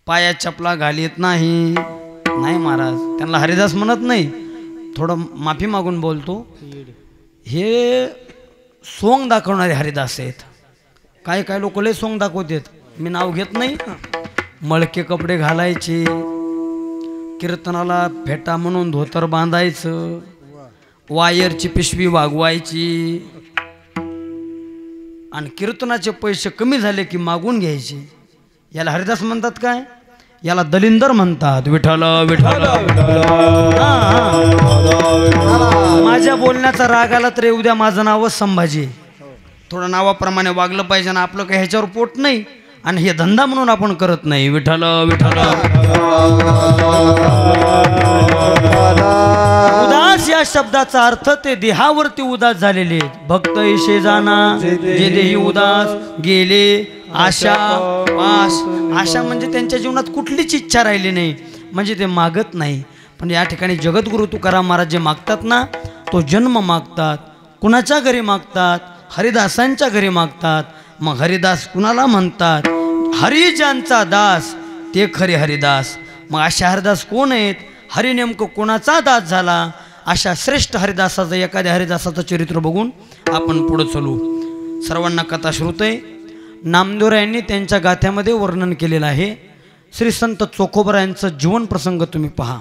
B: पायात चपला घालीत नाही महाराज त्यांना हरिदास म्हणत नाही. थोडं माफी मागून बोलतो. हे सोंग दाखवणारे हरिदास आहेत. काय काय लोक लय सोंग दाखवतात मी नाव घेत नाही. मळके कपडे घालायचे कीर्तनाला फेटा म्हणून धोतर बांधायचं वायरची पिशवी वागवायची आणि कीर्तनाचे पैसे कमी झाले की मागून घ्यायचे. याला हरिदास म्हणतात काय? याला दलिंदर म्हणतात. विठ्ठल विठ्ठल माझ्या बोलण्याचा राग आला तर उद्या माझं नावच संभाजी. थोडं नावाप्रमाणे वागलं पाहिजे ना. आपलं काही ह्याच्यावर पोट नाही आणि हे धंदा म्हणून आपण करत नाही. विठ्ठल विठ्ठल उदास या शब्दाचा अर्थ ते देहावरती उदास झालेले भक्त ईशे जाना जे देही उदास गेले आशा पास. आशा म्हणजे त्यांच्या जीवनात कुठलीच इच्छा राहिली नाही म्हणजे ते मागत नाही. पण या ठिकाणी जगद्गुरु तुकाराम महाराज जे मागतात ना तो जन्म मागतात. कुणाच्या घरी मागतात? हरिदासांच्या घरी मागतात. मग हरिदास कुणाला म्हणतात? हरी ज्यांचा दास ते खरे हरिदास. मग अशा हरिदास कोण आहेत? हरी नेमकं कोणाचा दास झाला अशा श्रेष्ठ हरिदासाचं एखाद्या हरिदासाचं चरित्र बघून आपण पुढं चालू. सर्वांना कथा श्रुत आहे. नामदेवरायांनी त्यांच्या गाथ्यामध्ये वर्णन केलेलं आहे. श्री संत चोखोबारायांचं जीवन प्रसंग तुम्ही पहा.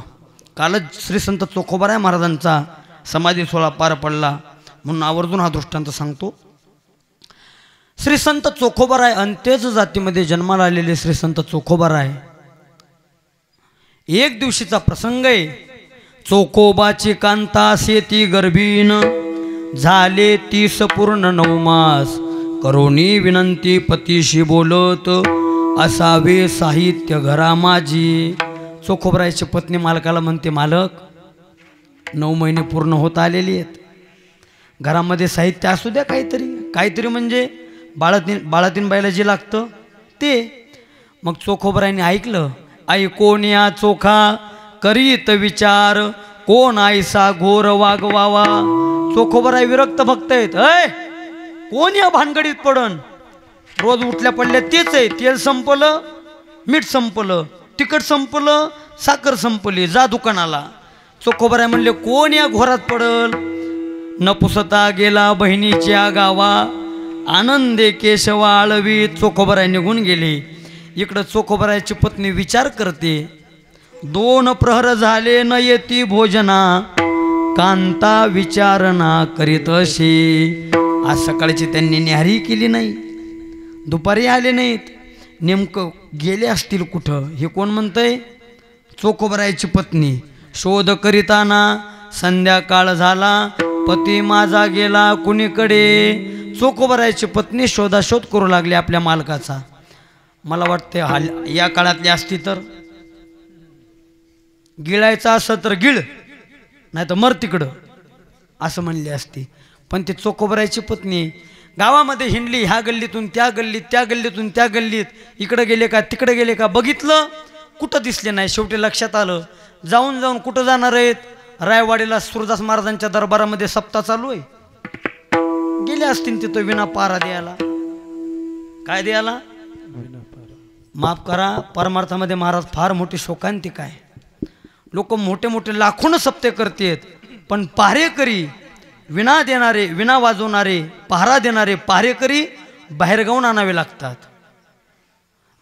B: कालच श्री संत चोखोबाराय महाराजांचा समाधी सोहळा पार पडला म्हणून आवर्जून हा दृष्टांत सांगतो. श्री संत चोखोबाराय अंत्यज जातीमध्ये जन्माला आलेले श्री संत चोखोबाराय एक दिवशीचा प्रसंग आहे. चोखोबाची कांता शेती गर्भीन झाले 30 पूर्ण 9 मास करोनी विनंती पतीशी बोलत असावे साहित्य घरा माझी. चोखोबारायची पत्नी मालकाला म्हणते, मालक 9 महिने पूर्ण होत आलेली आहेत, घरामध्ये साहित्य असू द्या काहीतरी म्हणजे बाळातीन बाईला जे लागतं ते. मग चोखोबारायने ऐकलं. ऐकोन या चोखा करीत विचार कोण आयसा घोर वागवावा. चोखोबाराय विरक्त भक्त आहेत. कोण या भानगडीत पडन. रोज उठल्या पडल्या तेच आहे. तेल संपलं, मीठ संपलं, तिखट संपलं, साखर संपली, जा दुकानाला. चोखोबाराय म्हणले, कोण या घोरात पडल. न पुसता गेला बहिणीच्या गावा आनंदे केशवा आळवी. चोखोबाराय निघून गेले. इकडं चोखोबारायची पत्नी विचार करते. 2 प्रहर झाले न येती भोजना कांता विचारणा करीत अशी. आज सकाळची त्यांनी न्याहारी केली नाही, दुपारी आले नाहीत, नेमकं गेले असतील कुठं. हे कोण म्हणतंय. चोखोबारायची पत्नी. शोध करीताना संध्याकाळ झाला पती माझा गेला कुणीकडे. चोखोबारायची पत्नी शोधाशोध करू लागली आपल्या मालकाचा. मला वाटते या काळातली असती तर गिळायचं असं तर गिळ, नाही तर मर तिकडं असं म्हणली असती. पण ती चोखोबारायची पत्नी गावामध्ये हिंडली, ह्या गल्लीतून त्या गल्लीत, त्या गल्लीतून त्या गल्लीत, इकडं गेले का तिकडे गेले का बघितलं, कुठं दिसले नाही. शेवटी लक्षात आलं, जाऊन कुठं जाणार आहेत. रायवाडीला सुरदास महाराजांच्या दरबारामध्ये सप्ताह चालू आहे. गेले असतील तिथं विना पारा द्यायला. काय द्यायला. माफ करा, परमार्थामध्ये महाराज फार मोठे शोकांतिक आहे. लोक मोठे मोठे लाखोनं सप्ते करतेत, पण पहारेकरी विना देणारे, विना वाजवणारे, पहारा देणारे पहारेकरी बाहेरगावून आणावे लागतात.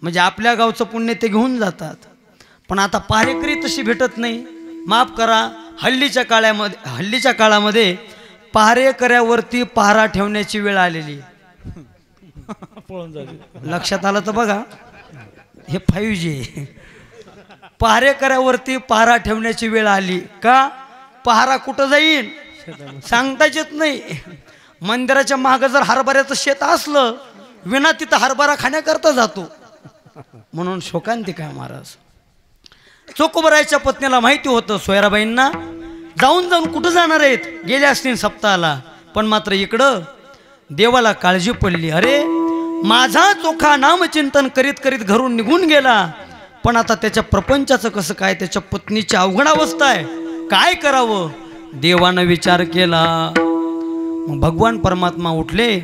B: म्हणजे आपल्या गावचं पुण्य ते घेऊन जातात. पण आता पहारेकरी तशी भेटत नाही. माफ करा, हल्लीच्या काळामध्ये पहारेकऱ्यावरती पहारा ठेवण्याची वेळ आलेली. लक्षात आलं तर बघा, हे 5G. पहारेकऱ्यावरती पहारा ठेवण्याची वेळ आली. का. पहारा कुठं जाईन सांगताच येत नाही. मंदिराच्या मागं जर हरभऱ्याचं शेत असलं, विना तिथं हरभरा खाण्याकरता जातो. म्हणून शोकांतिक आहे महाराज. चोखोबारायच्या पत्नीला माहिती होतं सोयराबाईंना जाऊन कुठं जाणार आहेत. गेले असतील सप्ताहाला. पण मात्र इकडं देवाला काळजी पडली. अरे माझा चोखा नामचिंतन करीत करीत घरून निघून गेला, पण आता त्याच्या प्रपंचाचं कसं काय. त्याच्या पत्नीची अवघड अवस्था आहे, काय करावं. देवानं विचार केला. मग भगवान परमात्मा उठले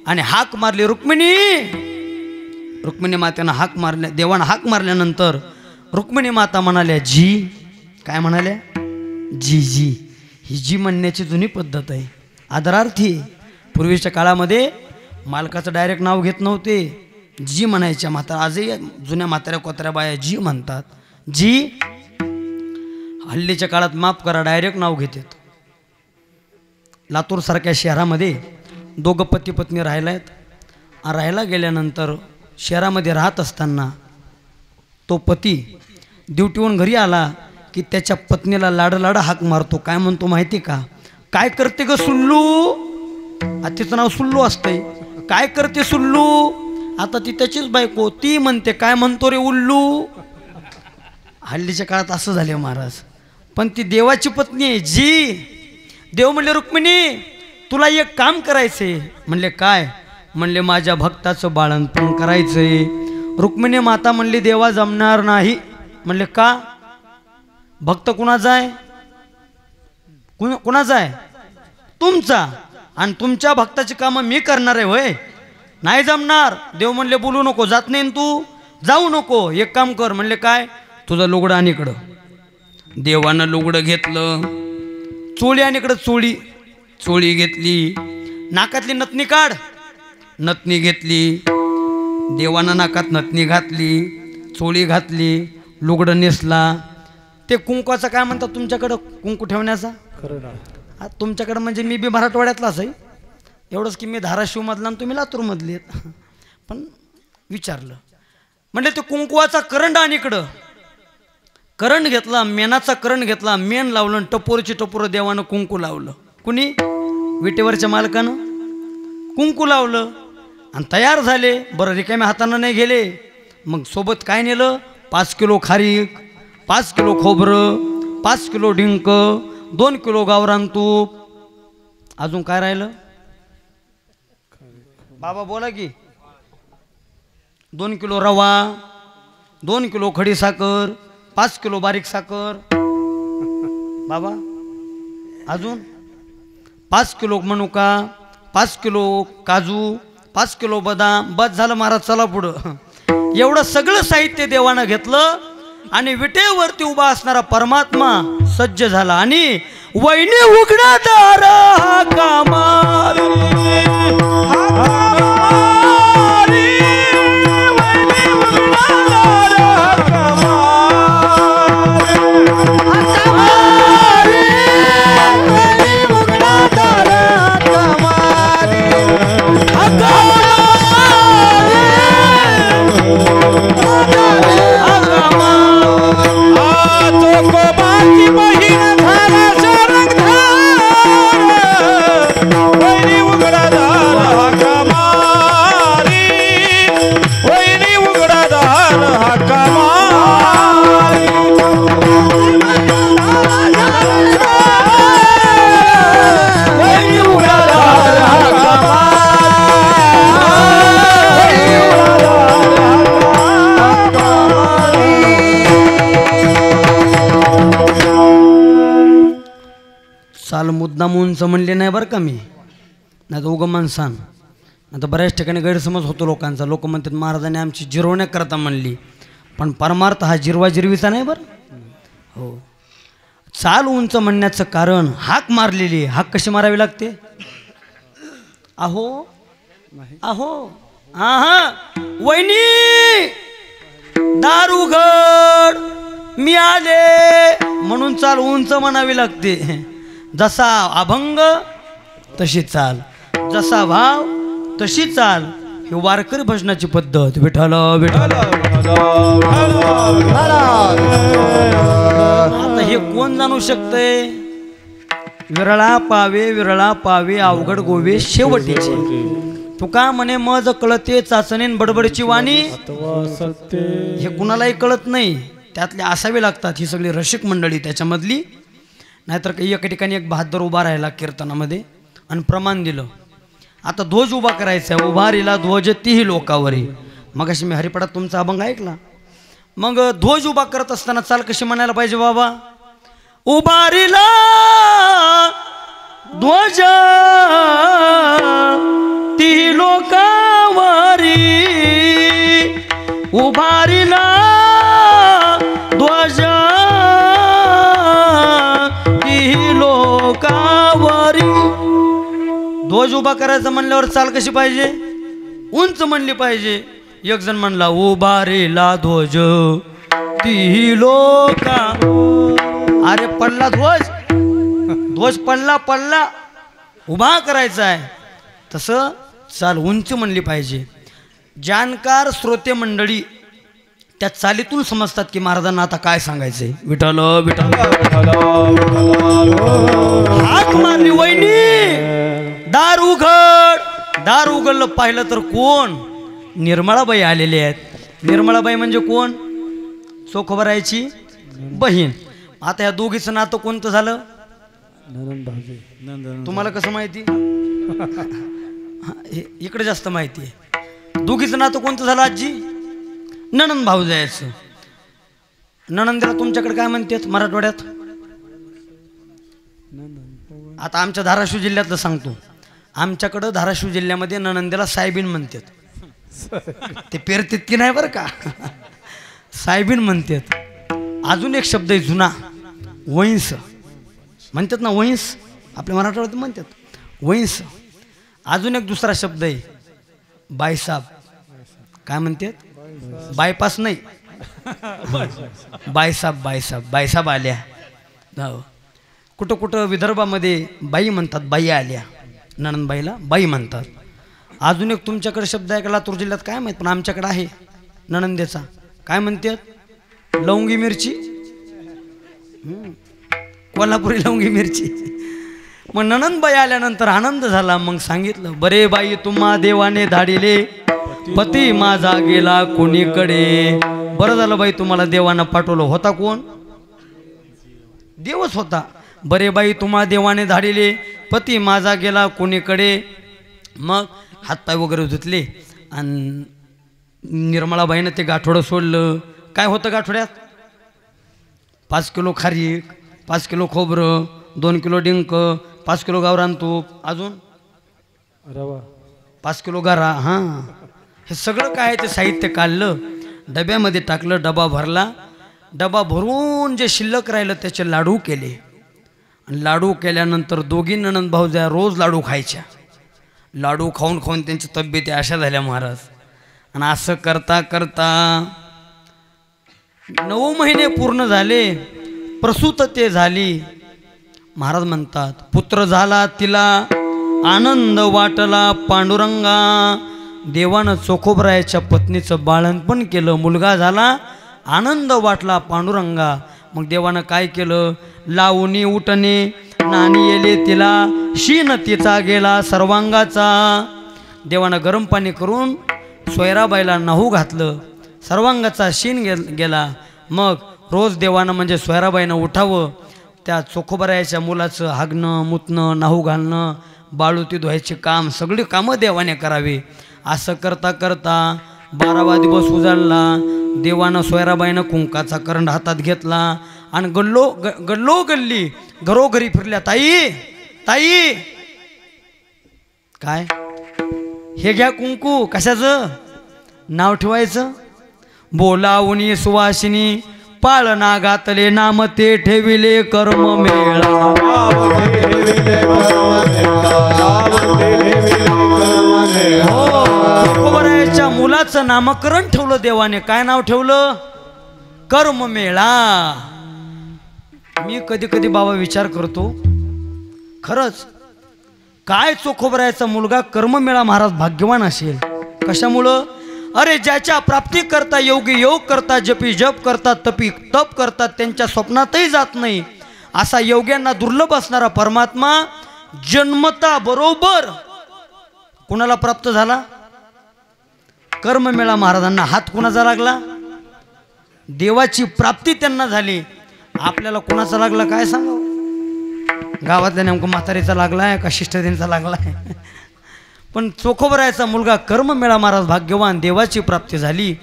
B: आणि हाक मारली, रुक्मिणी मातेनं हाक मारल्या. देवानं हाक मारल्यानंतर रुक्मिणी माता म्हणाल्या, जी. काय म्हणाल्या. जी. ही जी म्हणण्याची जुनी पद्धत आहे, आदरार्थी. पूर्वीच्या काळामध्ये मालकाचं डायरेक्ट नाव घेत नव्हते, जी म्हणायच्या. आजही जुन्या म्हाताऱ्या कोताऱ्या बाया जी म्हणतात. जी. हल्लीच्या काळात माफ करा डायरेक्ट नाव घेतात. लातूरसारख्या शहरामध्ये 2 पती पत्नी राहायला गेल्यानंतर शहरामध्ये राहत असताना तो पती ड्युटीवरून घरी आला की त्याच्या पत्नीला लाड हाक मारतो. काय म्हणतो माहिती का. काय करते ग सुल्लू. तिचं नाव सुल्लू असतंय. काय करते सुल्लू. आता ती त्याचीच बायको. ती म्हणते काय म्हणतो रे उल्लू. हल्लीच्या काळात असं झाले महाराज. पण ती देवाची पत्नी आहे. जी. देव म्हणले, रुक्मिणी तुला एक काम करायचंय. म्हणले काय. म्हणले माझ्या भक्ताचं बाळंतपण करायचंय. रुक्मिणी माता म्हणली देवा जमणार नाही. म्हणले का. भक्त कुणाचा आहे. कुणाचा आहे. तुमचा. आणि तुमच्या भक्ताची कामं मी करणार आहे होय. नाही जमणार. देव म्हणले बोलू नको, जात नाही तू, जाऊ नको. एक काम कर. म्हणले काय. तुझं लुगडं आणि इकडं. देवानं लुगडं घेतलं. चोळी आणि इकडं चोळी, चोळी घेतली, नाकातली नथनी काढ, नथनी घेतली, देवानं नाकात नथनी घातली, चोळी घातली, लुगडं नेसला. ते कुंकवाचं काय म्हणतात तुमच्याकडं, कुंकू ठेवण्याचा? तुमच्याकडं म्हणजे मी बी मराठवाड्यातलाच आहे, एवढंच की मी धाराशिवमधला आणि तुम्ही लातूरमधले आहेत. पण विचारलं म्हणजे ते कुंकवाचा करंट आणि इकडं करंट घेतला, मेणाचा करंट घेतला, मेण लावलं आणि टपोरची टपोर देवानं कुंकू लावलं. कुणी? विटेवरच्या मालकानं कुंकू लावलं आणि तयार झाले. बरं रिकाम्या हातानं नाही गेले, मग सोबत काय नेलं? 5 किलो खारीक, 5 किलो खोबरं, 5 किलो डिंक, 2 किलो गावरान तूप. अजून काय राहिलं बाबा बोला की? 2 किलो रवा, 2 किलो खडी साखर, 5 किलो बारीक साखर. बाबा अजून 5 किलो मनुका, 5 किलो काजू, 5 किलो बदाम. बस झालं महाराज, चला पुढं. एवढं सगळं साहित्य देवानं घेतलं आणि विटेवरती उभा असणारा परमात्मा सज्ज झाला आणि वैनी उघडा दार हा कामार. चाल मुद्दाम उंच म्हणले नाही बरं का मी, नाही तर उगमान सांग. आता बऱ्याच ठिकाणी गैरसमज होतो लोकांचा. लोक म्हणतात महाराजांनी आमची जिरवण्याकरता म्हणली, पण परमार्थ हा जिरवा जिरवीचा नाही बरं. हो, चाल उंच म्हणण्याचं कारण हाक मारलेली. हाक कशी मारावी लागते? अहो अहो हा हा वहिनी दार उघड, मी आले म्हणून चाल उंच म्हणावी लागते. जसा अभंग तशी चाल, जसा भाव तशी चाल. ही वारकरी भजनाची पद्धत. विठ्ठल विठ्ठल. आता हे कोण जाणू शकतंय? विरळा पावे अवघड गोवे शेवटीचे. तुका म्हणे मज कळते चाचणीन बडबडची वाणी. हे कुणालाही कळत नाही, त्यातले असावे लागतात ही सगळी रसिक मंडळी त्याच्यामधली. नाहीतर काही एका ठिकाणी एक बहादर उभा राहिला कीर्तनामध्ये आणि प्रमाण दिलं. आता ध्वज उभा करायचा आहे. उभारीला ध्वज तीही लोकावरी. मग अशी मी हरिपाठात तुमचा अभंग ऐकला. मग ध्वज उभा करत असताना चाल कशी म्हणायला पाहिजे बाबा? उभारीला ध्वज तीही लोकावरी, उभारीला ध्वज लोकावरी. ध्वज उभा करायचं म्हणल्यावर चाल कशी पाहिजे? उंच म्हणली पाहिजे. एक जण म्हणला उभारेला ध्वज ती लोका. अरे पडला ध्वज, ध्वज पडला उभा करायचा आहे. तसं चाल उंच म्हणली पाहिजे. जाणकार श्रोते मंडळी त्या चालीतून समजतात की महाराजांना आता काय सांगायचंय. विठ्ठल विठ्ठल. हाक मारली वहिनी दार उघड. दार उघडलं पाहिलं तर कोण? निर्मळाबाई आलेले आहेत. निर्मळाबाई म्हणजे कोण? चोखोबरायची बहीण. आता या दोघीचं नातं कोणतं झालं? तुम्हाला कसं माहिती? इकडे जास्त माहिती आहे. दोघीचं नातं कोणतं झालं आजी? नणंद भाऊ जायचं. नणंदीला तुमच्याकडे काय म्हणतात मराठवाड्यात? आता आमच्या धाराशिव जिल्ह्यातलं सांगतो. आमच्याकडं धाराशिव जिल्ह्यामध्ये नणंदीला साहेबीन म्हणतात. ते पेरतात की नाही बरं का, साहेबीन म्हणतात. अजून एक शब्द आहे जुना, वंश. म्हणतात ना वैंस, आपल्या मराठवाड्यात म्हणतात वैंस. अजून एक दुसरा शब्द आहे बायसाब. काय म्हणतात? बायपास नाही, बायसाब. बायसाब बायसाब आल्या. हो. कुठं कुठं विदर्भामध्ये बाई म्हणतात, बाई आल्या. नणंदबाईला बाई म्हणतात. अजून एक तुमच्याकडे शब्द आहे का लातूर जिल्ह्यात काय माहीत, पण आमच्याकडे आहे नणंदेचा. काय म्हणतात? लवंगी मिरची. कोल्हापुरी लवंगी मिरची. मग नणंदबाई आल्यानंतर आनंद झाला. मग सांगितलं, बरे बाई तुम्हा देवाने धाडिले, पती माझा गेला कोणीकडे. बरं झालं बाई तुम्हाला देवानं पाठवलं. होता कोण? देवच होता. बरे बाई तुम्हा देवाने धाडिले, पती माझा गेला कोणीकडे. मग हातपाय वगैरे धुतले आणि निर्मळाबाईनं ते गाठोडं सोडलं. काय होतं गाठोड्यात? 5 किलो खारीक, 5 किलो खोबरं, 2 किलो डिंक, 5 किलो गावरान तूप, अजून
C: रवा,
B: 5 किलो गारा. हां, हे सगळं काय ते साहित्य काढलं, डब्यामध्ये टाकलं, डबा भरला. डबा भरून जे शिल्लक राहिलं त्याचे लाडू केले. लाडू केल्यानंतर दोघी नणंद भाऊजा रोज लाडू खायच्या. लाडू खाऊन खाऊन त्यांची तब्येती अशा झाल्या महाराज. आणि असं करता करता 9 महिने पूर्ण झाले, प्रसूत ते झाली. महाराज म्हणतात, पुत्र झाला तिला आनंद वाटला पांडुरंगा. देवानं चोखोबरायाच्या पत्नीचं बाळणपण केलं. मुलगा झाला, आनंद वाटला पांडुरंगा. मग देवानं काय केलं? लावणी उठणे नाणी येले तिला, शीन तिचा गेला सर्वांगाचा. देवानं गरम पाणी करून सोयराबाईला नाहू घातलं, सर्वांगाचा शीन गेला. मग रोज देवानं म्हणजे सोयराबाईनं उठावं, त्या चोखोबरायाच्या मुलाचं हागणं मुतणं नाहू घालणं बाळुती धुवायचे काम सगळी कामं देवाने करावी. असं करता करता 12वा दिवस उजाडला. देवानं सोयराबाईनं कुंकाचा करंड हातात घेतला आणि गल्लो गल्ली घरोघरी फिरल्या. ताई ताई काय हे घ्या कुंकू. कशाचं? नाव ठेवायचं. बोलावणी सुवासिनी पाळना घातले, नाम ते ठेविले कर्म मेळा. चोखोबरायाच्या मुलाचं नामकरण ठेवलं देवाने. काय नाव ठेवलं? कर्म मेळा. मी कधी कधी बाबा विचार करतो, खरंच काय चोखोबरायाचा मुलगा कर्ममेळा महाराज भाग्यवान असेल. कशामुळं? अरे ज्याच्या प्राप्ती करता योगी योग करता, जपी जप करतात, तपी तप करतात, त्यांच्या स्वप्नातही जात नाही असा योग्यांना दुर्लभ असणारा परमात्मा जन्मता बरोबर कुणाला प्राप्त झाला? कर्ममेळा महाराजांना. हात कुणाचा लागला? देवाची प्राप्ती त्यांना झाली. आपल्याला कुणाचा लागला काय सांगावं? गावातल्या नेमकं म्हातारीचा लागलाय का शिष्टदींचा लागलाय? पण चोखोबरायाचा मुलगा कर्ममेळा महाराज भाग्यवान, देवाची प्राप्ती झाली.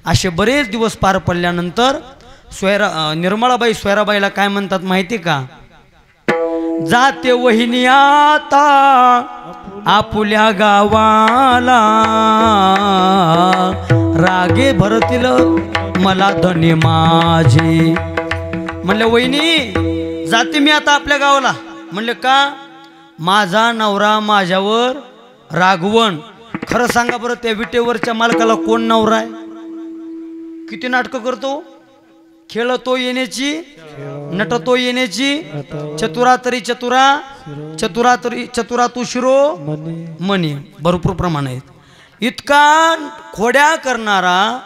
B: असे बरेच दिवस पार पडल्यानंतर निर्मळाबाई सोयराबाईला काय म्हणतात माहिती का? जाते वहिनी आता आपुल्या गावाला, रागे भरतील मला धनी माझी. म्हणले वहिनी जाते मी आता आपल्या गावाला. म्हणले का? माझा नवरा माझ्यावर रागवण. खरं सांगा बरं, त्या विटेवरच्या मालकाला कोण नवरा आहे? किती नाटकं करतो? खेळतो येण्याची, नटतो येण्याची, चतुरा तरी चतुरा, चतुरा तरी चतुरा तू शिरो मनी. भरपूर प्रमाण आहेत. इतका खोड्या करणारा,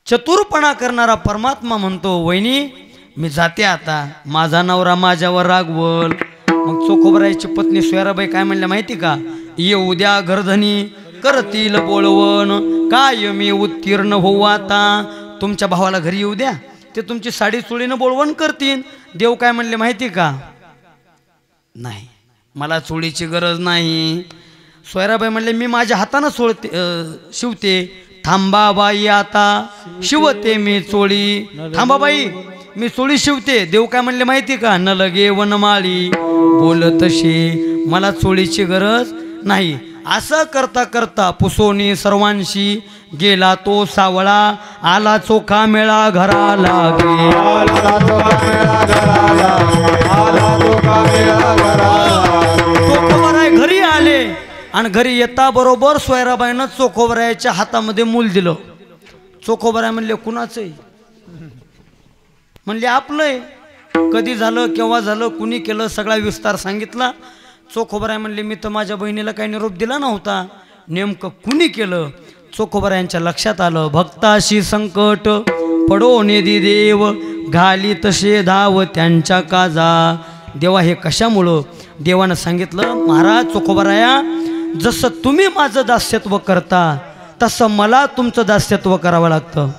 B: चतुरपणा करणारा परमात्मा म्हणतो वहिनी मी जाते आता, माझा नवरा माझ्यावर रागवल. मग चोखोबरायाची पत्नी सोयराबाई काय म्हणल्या माहिती का? ये उद्या घरधनी करतील बोलवण, काय मी उत्तीर्ण होऊ आता. तुमच्या भावाला घरी येऊ द्या, ते तुमची साडी चोळीनं बोलवण करतील. देव काय म्हणले माहिती का? नाही, मला चोळीची गरज नाही. सोयराबाई म्हणले मी माझ्या हातानं शिवते. थांबा बाई आता शिवते मी चोळी. थांबा बाई मी चोळी शिवते. देव काय म्हणले माहिती का? न लगे वनमाळी बोलत तशी, मला चोळीची गरज नाही. असं करता करता पुसोनी सर्वांशी गेला तो सावळा, आला चोखा मेळा घराला गे. आणि घरी येता बरोबर सोयराबाईनं चोखोबरायाच्या हातामध्ये मूल दिलं. चोखोबराय म्हणले कुणाचं आहे? म्हणले आपलं आहे. कधी झालं, केव्हा झालं, कुणी केलं, सगळा विस्तार सांगितला. चोखोबराय म्हणले मी तर माझ्या बहिणीला काही निरोप दिला नव्हता, नेमकं कुणी केलं? चोखोबरायांच्या लक्षात आलं. भक्ताशी संकट पडो निधी देव, घाली तसे धाव त्यांच्या काजा. देवा हे कशामुळं? देवानं सांगितलं महाराज चोखोबराया, जसं तुम्ही माझं दास्यत्व करता तसं मला तुमचं दास्यत्व करावं लागतं.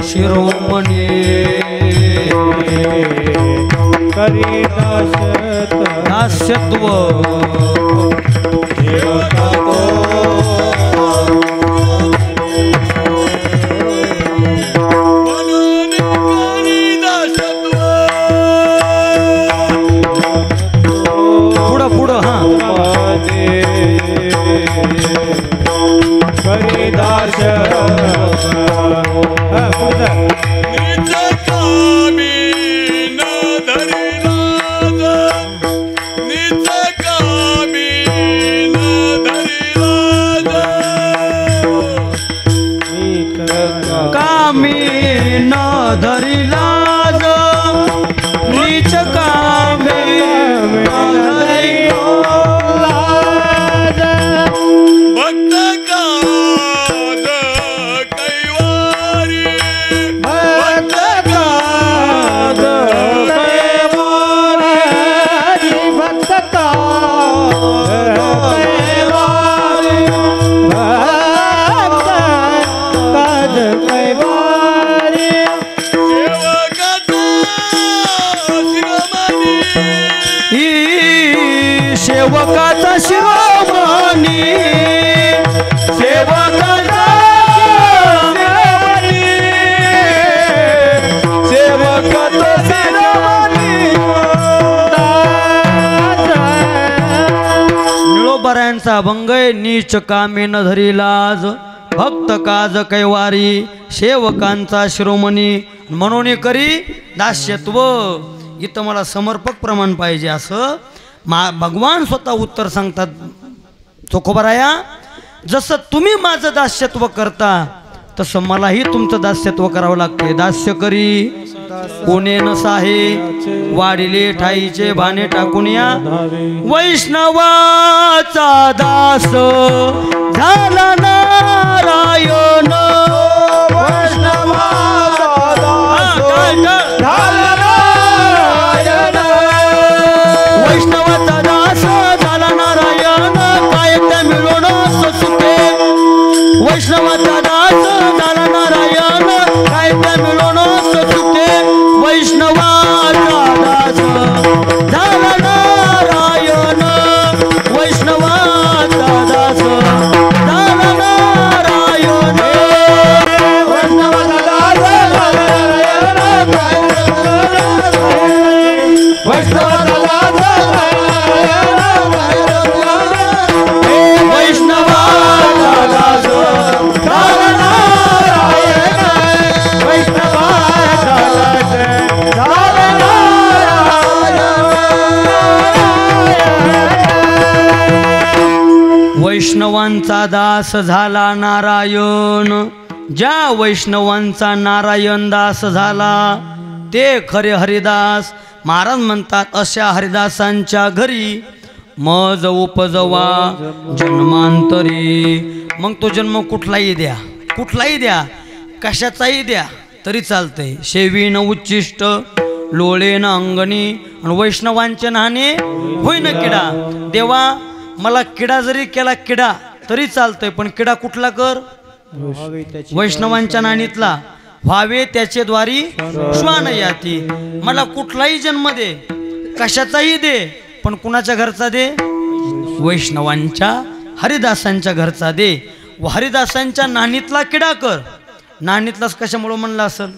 B: शिरोमणी
C: करी
B: दास्यत्व पुढं पुढं हा
C: करी
B: कामी न धरी लाज, नीच कामी न धरी लाज.
D: भक्त काज कैवारी, भक्त काज कैवारी,
C: भक्त कैवारी, भक्त कैवारी.
D: सेवकाचा शिरोमणी,
B: सेवकाचा शिरोमणी,
D: सेवकाचा शिरोमणी.
B: निळोबऱ्यांचा अभंग आहे. नीच कामे न धरी लाज, भक्त काज कैवारी, सेवकांचा शिरोमणी, म्हणून करी दास्यत्व. इथं मला समर्पक प्रमाण पाहिजे असं भगवान स्वतः उत्तर सांगतात. चोखोबराया, जसं तुम्ही माझं दास्यत्व करता तसं मलाही तुमचं दास्यत्व करावं लागते. दास्य करी कोणे नसाहे, वाढिले ठाईचे भाने टाकून या. वैष्णवाचा दास झाला नारायण,
D: वैष्णवाचा दास झाला नारायण,
B: वैष्णवाचा दास झाला नारायण, काय त्या मिळून सुखे. वैष्णवाचा दास झाला नारायण, काय त्या मिळून सुखे. वैष्णवाचा दास झाला नारायण, वैष्णवाचा दास झाला नारायण.
D: वैष्णवाचा दास झाला नारायण, वैष्णवाचा दास झाला वैष्णवाचा दास झाला नारायण, वैष्णवाचा दास झाला नारायण.
B: वैष्णवांचा दास झाला नारायण. ज्या वैष्णवांचा नारायण दास झाला ते खरे हरिदास. महाराज म्हणतात अशा हरिदासांच्या घरी मज उपजवा जन्मांतरी. मग तो जन्म कुठलाही द्या, कुठलाही द्या, कशाचाही द्या तरी चालतंय. शेवीन उच्चिष्ट लोळेन अंगणी, आणि वैष्णवांचे नाणे होईन किडा. देवा मला किडा जरी केला किडा तरी चालतंय, पण किडा कुठला कर? वैष्णवांच्या नाणीतला व्हावे त्याचे द्वारी श्वान याती. मला कुठलाही जन्म दे, कशाचाही दे, पण कुणाच्या घरचा दे? वैष्णवांच्या हरिदासांच्या घरचा दे. हरिदासांच्या नाणीतला किडा कर. नाणीतलाच कशामुळं म्हणलं असेल?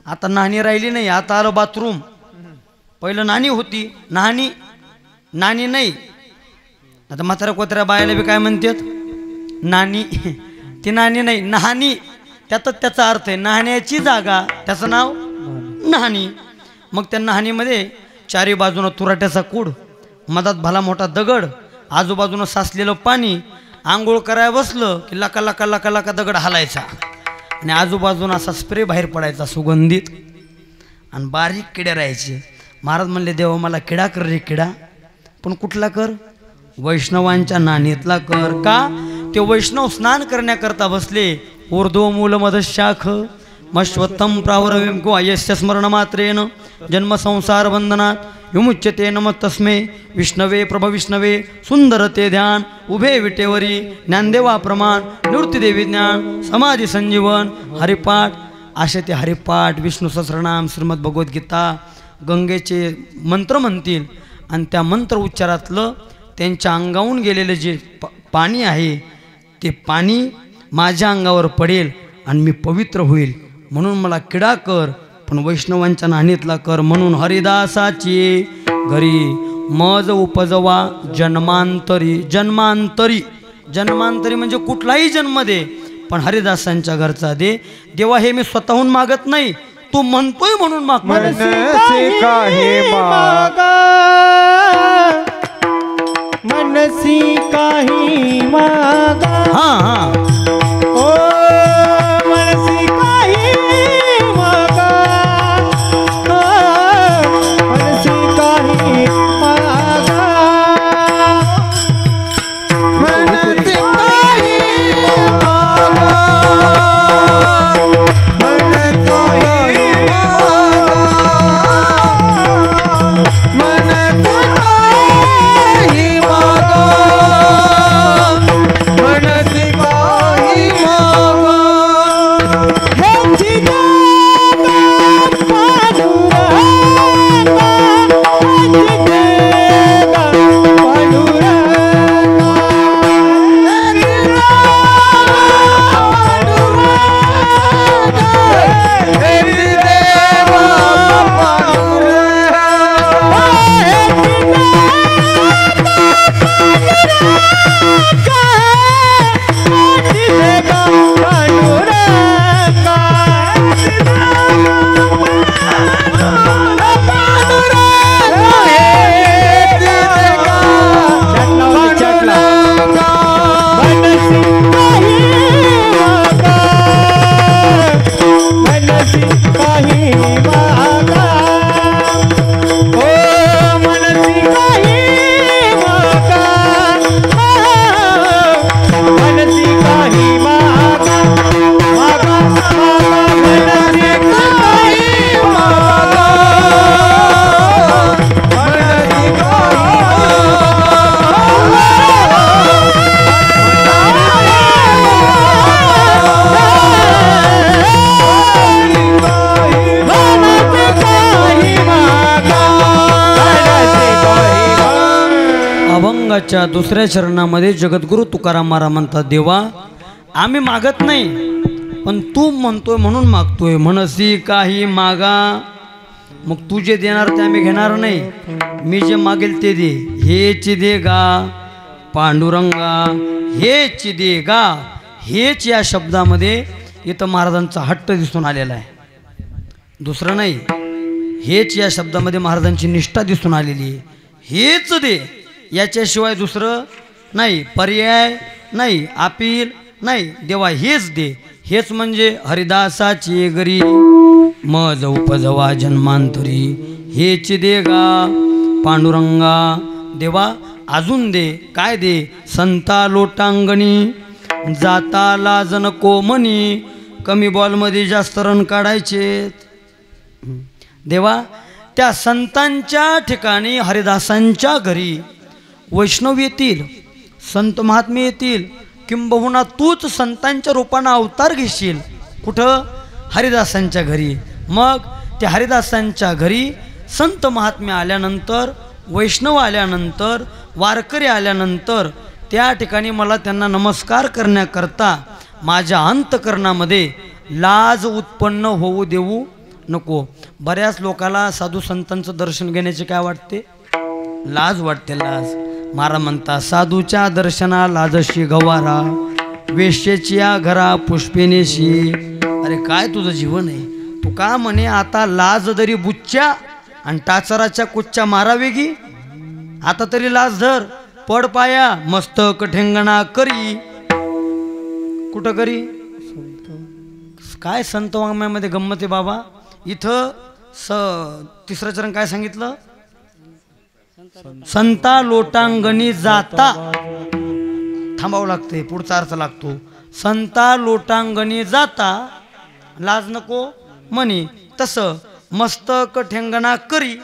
B: आता नाणी राहिली नाही, आता आलं बाथरूम. पहिलं नाणी होती, नाणी नाही. आता म्हातारा कोत्र्या बायाला बी काय म्हणतात, नाणी. ती नाणी नाही, नहाणी. त्यातच त्याचा अर्थ आहे, नहाण्याची जागा, त्याचं नाव नहाणी. मग त्या नहाणीमध्ये चारी बाजूनं तुराट्याचा कूड, मधात भला मोठा दगड, आजूबाजूनं साचलेलं पाणी. आंघोळ करायला बसलं की लका लका लका लका दगड हालायचा आणि आजूबाजूनं असा स्प्रे बाहेर पडायचा सुगंधित आणि बारीक किड्या राहायचे. महाराज म्हणले, देवा मला किडा कर रे किडा, पण कुठला कर? वैष्णवांच्या नाणीतला कर. का? ते वैष्णव स्नान करण्याकरता बसले. ऊर्ध्व मूल मदशाख मश्वत्तम प्रावरविम को यस्य स्मरण मात्रेन जन्म संसार बंधनात विमुच्यते नम तस्मे विष्णवे प्रभ विष्णवे सुंदर ते ध्यान उभे विटेवरी ज्ञानदेवा प्रमाण निवृत्तीदेवी ज्ञान समाधी संजीवन हरिपाठ. असे ते हरिपाठ, विष्णू सहस्रनाम, श्रीमद भगवद्गीता, गंगेचे मंत्र म्हणतील आणि त्या मंत्र उच्चारातलं त्यांच्या अंगाहून गेलेलं जे पाणी आहे ते पाणी माझ्या अंगावर पडेल आणि मी पवित्र होईल. म्हणून मला किडा कर, पण वैष्णवांच्या नाणीतला कर. म्हणून हरिदासाची घरी मज उपजवा जन्मांतरी. जन्मांतरी म्हणजे कुठलाही जन्म दे, पण हरिदासांच्या घरचा दे. देवा हे मी स्वतःहून मागत नाही, तू म्हणतोय म्हणून माग.
C: मनसी काही मागा, मनसी काही मागा.
B: हां
C: ओ मनसी काही मागा, मनसी काही मागा, मनसी काही मागा, मन काही
B: अभंगाच्या दुसऱ्या चरणामध्ये जगद्गुरु तुकाराम महाराज म्हणतात, देवा आम्ही मागत नाही, पण तू म्हणतोय म्हणून मागतोय. म्हणसी काही मागा, मग तू जे देणार ते आम्ही घेणार नाही. मी जे मागेल ते दे. हेच दे गा पांडुरंगा, हेच दे गा. हेच या शब्दामध्ये इथं महाराजांचा हट्ट दिसून आलेला आहे, दुसरं नाही. हेच या शब्दामध्ये महाराजांची निष्ठा दिसून आलेली आहे. हेच दे, याच्याशिवाय दुसरं नाही, पर्याय नाही, अपील नाही. देवा हेच दे. हेच म्हणजे हरिदासाची गरी मज उपजवा जन्मांतरी. हेच दे गा पांडुरंगा. देवा अजून दे. काय दे? संता लोटांगणी जाता लाजन कोमनी. कमी बॉलमध्ये जास्त रन काढायचे. देवा त्या संतांच्या ठिकाणी हरिदासांच्या घरी वैष्णव येतील, संत महात्मे येतील, किंबहुना तूच संतांच्या रूपानं अवतार घेशील. कुठं? हरिदासांच्या घरी. मग त्या हरिदासांच्या घरी संत महात्मे आल्यानंतर, वैष्णव आल्यानंतर, वारकरी आल्यानंतर त्या ठिकाणी मला त्यांना नमस्कार करण्याकरता माझ्या अंतकरणामध्ये लाज उत्पन्न होऊ देऊ नको. बऱ्याच लोकाला साधू संतांचं दर्शन घेण्याचे काय वाटते, लाज वाटते, लाज. महाराज म्हणता साधूच्या दर्शना लाजशी गवारा, वेश्येची या घरा पुष्पिनेशी. अरे काय तुझं जीवन आहे. तू का म्हणे आता लाज दरी बुच्च्या आणि टाचराच्या कुच्च्या मारावेगी. आता तरी लाज धर, पड पाया मस्तक ठेंगणा करी. कुठं करी. काय संत वाङ्मयामध्ये गंमत आहे बाबा. इथं तिसरं चरण काय सांगितलं, संता लोटांगणी जाता. थांबावं लागते, पुढचा अर्थ लागतो. संता लोटांगणी जाता लाज नको म्हणी, तसं मस्तक ठेंगणा करी.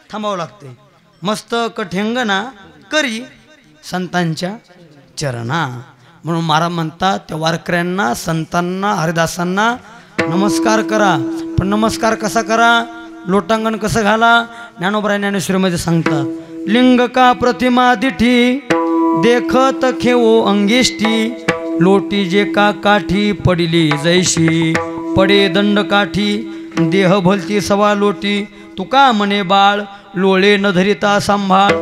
B: थांबावं लागते. मस्तक ठेंगणा करी संतांच्या चरणा. म्हणून महाराज म्हणतात त्या वारकऱ्यांना, संतांना, हरिदासांना नमस्कार करा. पण नमस्कार कसा करा, लोटांगण कसं घाला. ज्ञानोबराय ज्ञानेश्वरीमध्ये सांगतात, लिंग का प्रतिमा दिठी देखत खेवो अंगेष्टी, लोटी जे का काठी पडिली जैशी, पडे दंड काठी देह भलती सवा लोटी, तुका म्हणे बाळ लोळे न धरिता सांभाळ.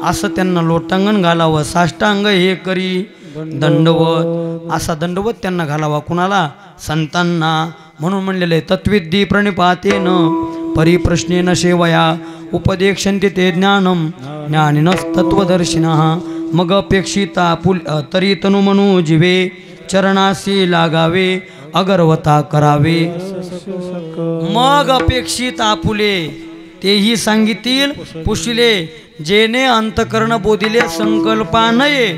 B: असं त्यांना लोटांगण घालावं. साष्टांग हे करी दंडवत, असा दंडवत त्यांना घालावा. कुणाला, संतांना. म्हणून म्हणलेलं आहे तत्विद्धी प्रणिपातेन परिप्रश्नेन सेवया उपदेक्षन्ते ते ज्ञानम ज्ञानिनस् तत्वदर्शिनः मग अपेक्षिता तरी तनुमनु जीवे चरणासी लागावे अगरवता करावे. मग अपेक्षित आपुले तेही सांगितील पुशिले, जेने अंतकरण बोधिले संकल्पा नये.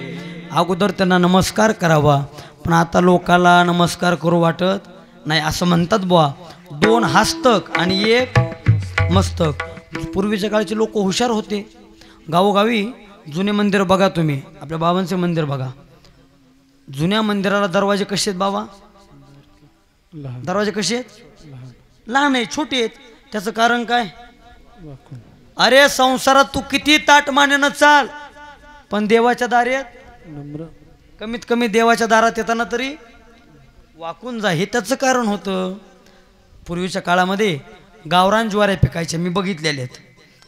B: अगोदर त्यांना नमस्कार करावा. पण आता लोकाला नमस्कार करू वाटत नाही. असं म्हणतात बुवा, 2 हस्तक आणि 1 मस्तक. पूर्वीच्या काळचे लोक हुशार होते. गावोगावी जुने मंदिर बघा तुम्ही, आपल्या बाबांचे मंदिर बघा. जुन्या मंदिराला दरवाजे कसे आहेत बाबा, दरवाजे कसे आहेत, लहान आहेत, छोटे आहेत. त्याचं कारण काय, अरे संसारात तू किती ताट मानेनं चाल, पण देवाच्या दारात कमीत कमी देवाच्या दारात येताना तरी वाकून जा. हे त्याचं कारण होतं. पूर्वीच्या काळामध्ये गावरान ज्वाऱ्या पिकायच्या, मी बघितलेल्या आहेत.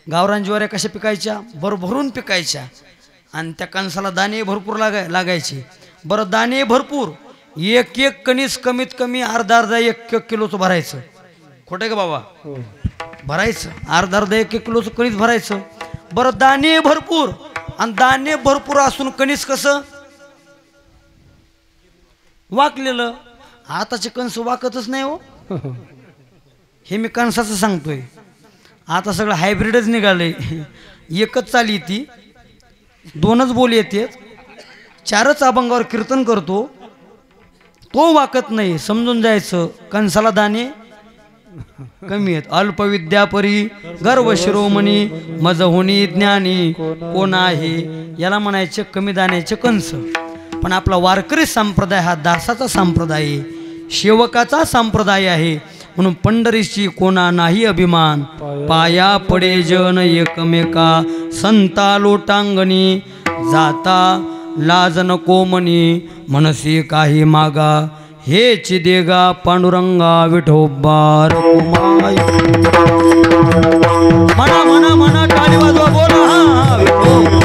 B: गावरान ज्वाऱ्या कशा पिकायच्या, भरभरून पिकायच्या. आणि त्या कणसाला दाणे भरपूर लागायचे. बरं दाणे भरपूर, एक एक कणीस कमीत कमी अर्धा 1 किलोचं भरायचं. खोटं का बाबा, भरायचं अर्धा 1 किलोचं कणीस भरायचं. बरं दाणे भरपूर, आणि दाणे भरपूर असून कणीस कसं वाकलेलं. आताचे कणस वाकतच नाही हो. हे मी कणसाचं सांगतोय. आता सगळं हायब्रिडच निघालंय. एकच चाली ती, 2च बोल येते, 4च अभंगावर कीर्तन करतो, तो वाकत नाही. समजून जायचं कणसाला दाणे कमी आहेत. अल्पविद्या परी गर्व शिरोमणी मज होणी ज्ञानी कोण आहे, याला म्हणायचे कमी दाण्याचे कंस. पण आपला वारकरी संप्रदाय हा दासाचा संप्रदाय आहे, सेवकाचा संप्रदाय आहे. म्हणून पंढरीची कोणा नाही अभिमान, पाया पडे जन एकमेका संता लोटांगणी जाता लाज नको मनी मनसी काही मागा हेच देगा पांडुरंगा विठोबा रखुमाई. म्हणा म्हणा म्हणा टाळी वाजवा बोला हा विठोबा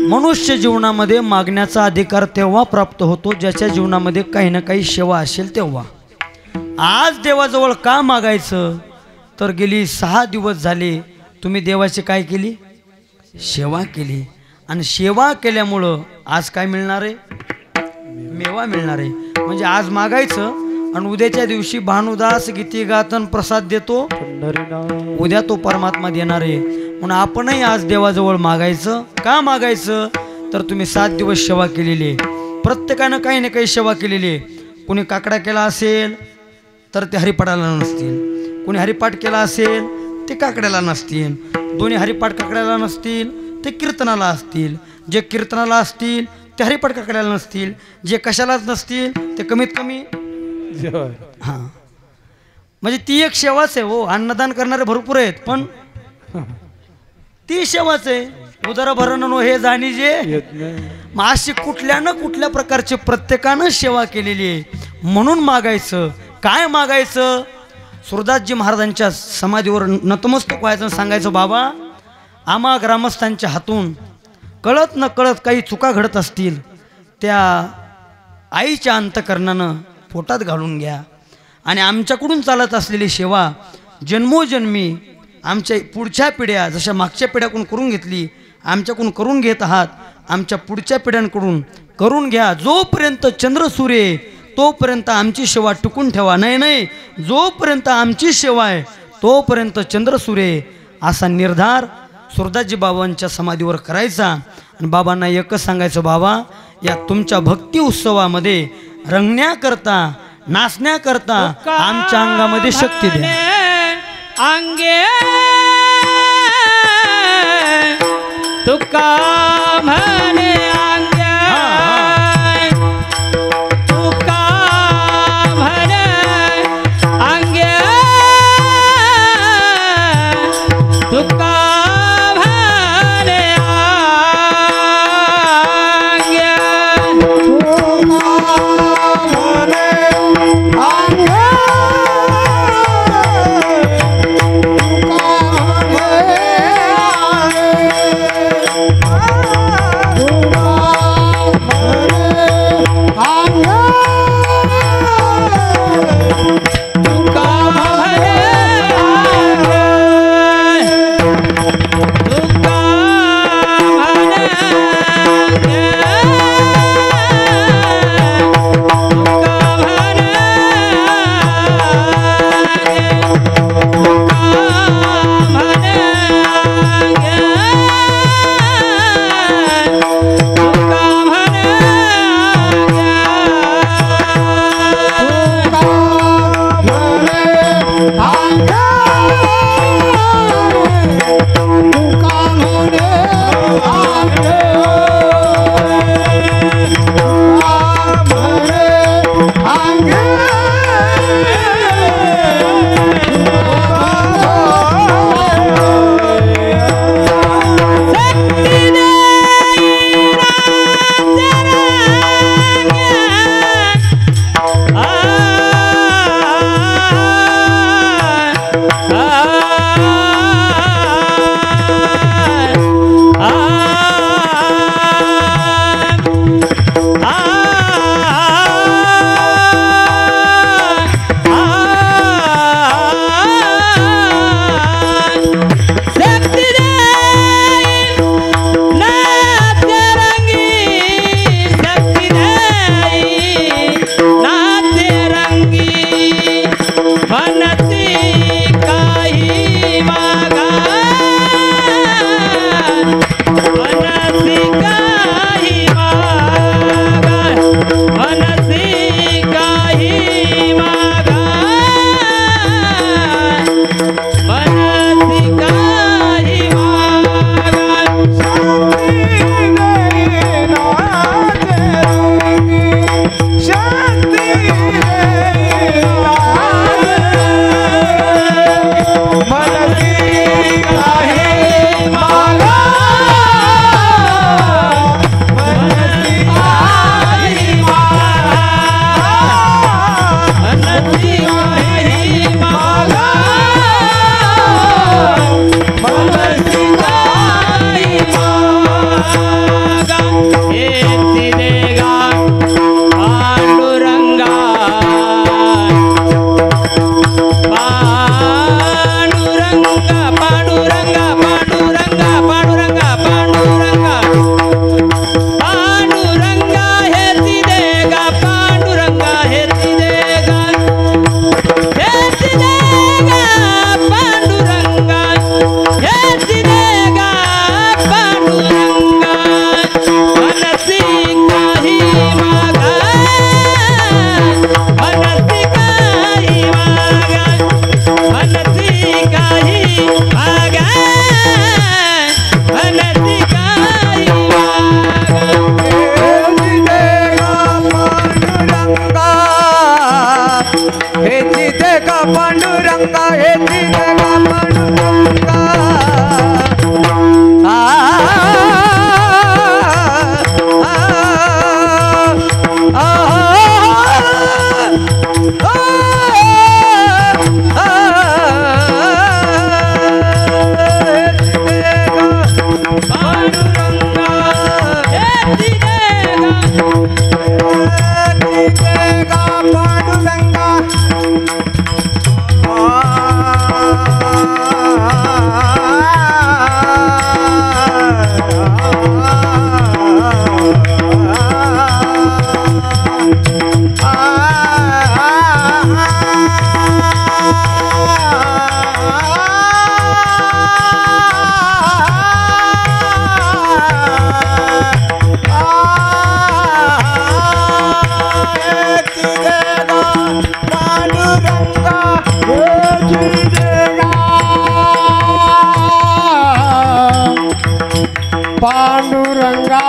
B: मनुष्य जीवनामध्ये मागण्याचा अधिकार तेव्हा प्राप्त होतो ज्याच्या जीवनामध्ये काही ना काही सेवा असेल तेव्हा. आज देवाजवळ का मागायचं, तर गेली 6 दिवस झाले तुम्ही देवाची काय केली, सेवा केली. आणि सेवा केल्यामुळं आज काय मिळणार आहे, मेवा मिळणार आहे. म्हणजे आज मागायचं आणि उद्याच्या दिवशी भानुदास गीती गातन प्रसाद देतो. उद्या तो परमात्मा देणार आहे. म्हणून आपणही आज देवाजवळ मागायचं. का मागायचं तर तुम्ही 7 दिवस सेवा केलेली आहे. प्रत्येकानं काही ना काही सेवा केलेली आहे. कोणी काकडा केला असेल तर ते हरिपाठाला नसतील, कोणी हरिपाठ केला असेल ते काकड्याला नसतील, दोन्ही हरिपाठ काकड्याला नसतील ते कीर्तनाला असतील, जे कीर्तनाला असतील ते हरिपाठ काकड्याला नसतील, जे कशालाच नसतील ते कमीत कमी हां म्हणजे ती एक सेवाच आहे. हो, अन्नदान करणारे भरपूर आहेत पण ती सेवाच आहे. उदरभरण हे जाणी जे मग अशी कुठल्या ना कुठल्या प्रकारची प्रत्येकानं सेवा केलेली आहे. म्हणून मागायचं. काय मागायचं? सुरदासजी महाराजांच्या समाधीवर नतमस्तक व्हायचं, सांगायचं बाबा आम्हा ग्रामस्थांच्या हातून कळत न कळत काही चुका घडत असतील त्या आईच्या अंतकरणानं पोटात घालून घ्या आणि आमच्याकडून चालत असलेली सेवा जन्मोजन्मी आमच्या पुढच्या पिढ्या जशा मागच्या पिढ्याकडून करून घेतली आमच्याकडून करून घेत आहात, आमच्या पुढच्या पिढ्यांकडून करून घ्या. जोपर्यंत चंद्र सूर्य तोपर्यंत आमची सेवा टिकून ठेवा. नाही, जोपर्यंत आमची सेवा आहे तोपर्यंत चंद्र सूर्य असा निर्धार सुरदासजी बाबांच्या समाधीवर करायचा. आणि बाबांना एकच सांगायचं, बाबा या तुमच्या भक्ती उत्सवामध्ये रंगण्याकरता नाचण्याकरता आमच्या अंगामध्ये शक्ती द्या.
E: अंगे तुका म्हणे अंगे तुका म्हणे अंगे तुका म्हणे
C: पांडुरंगा हे तिरगा पांडुरंगा पांडुरंगा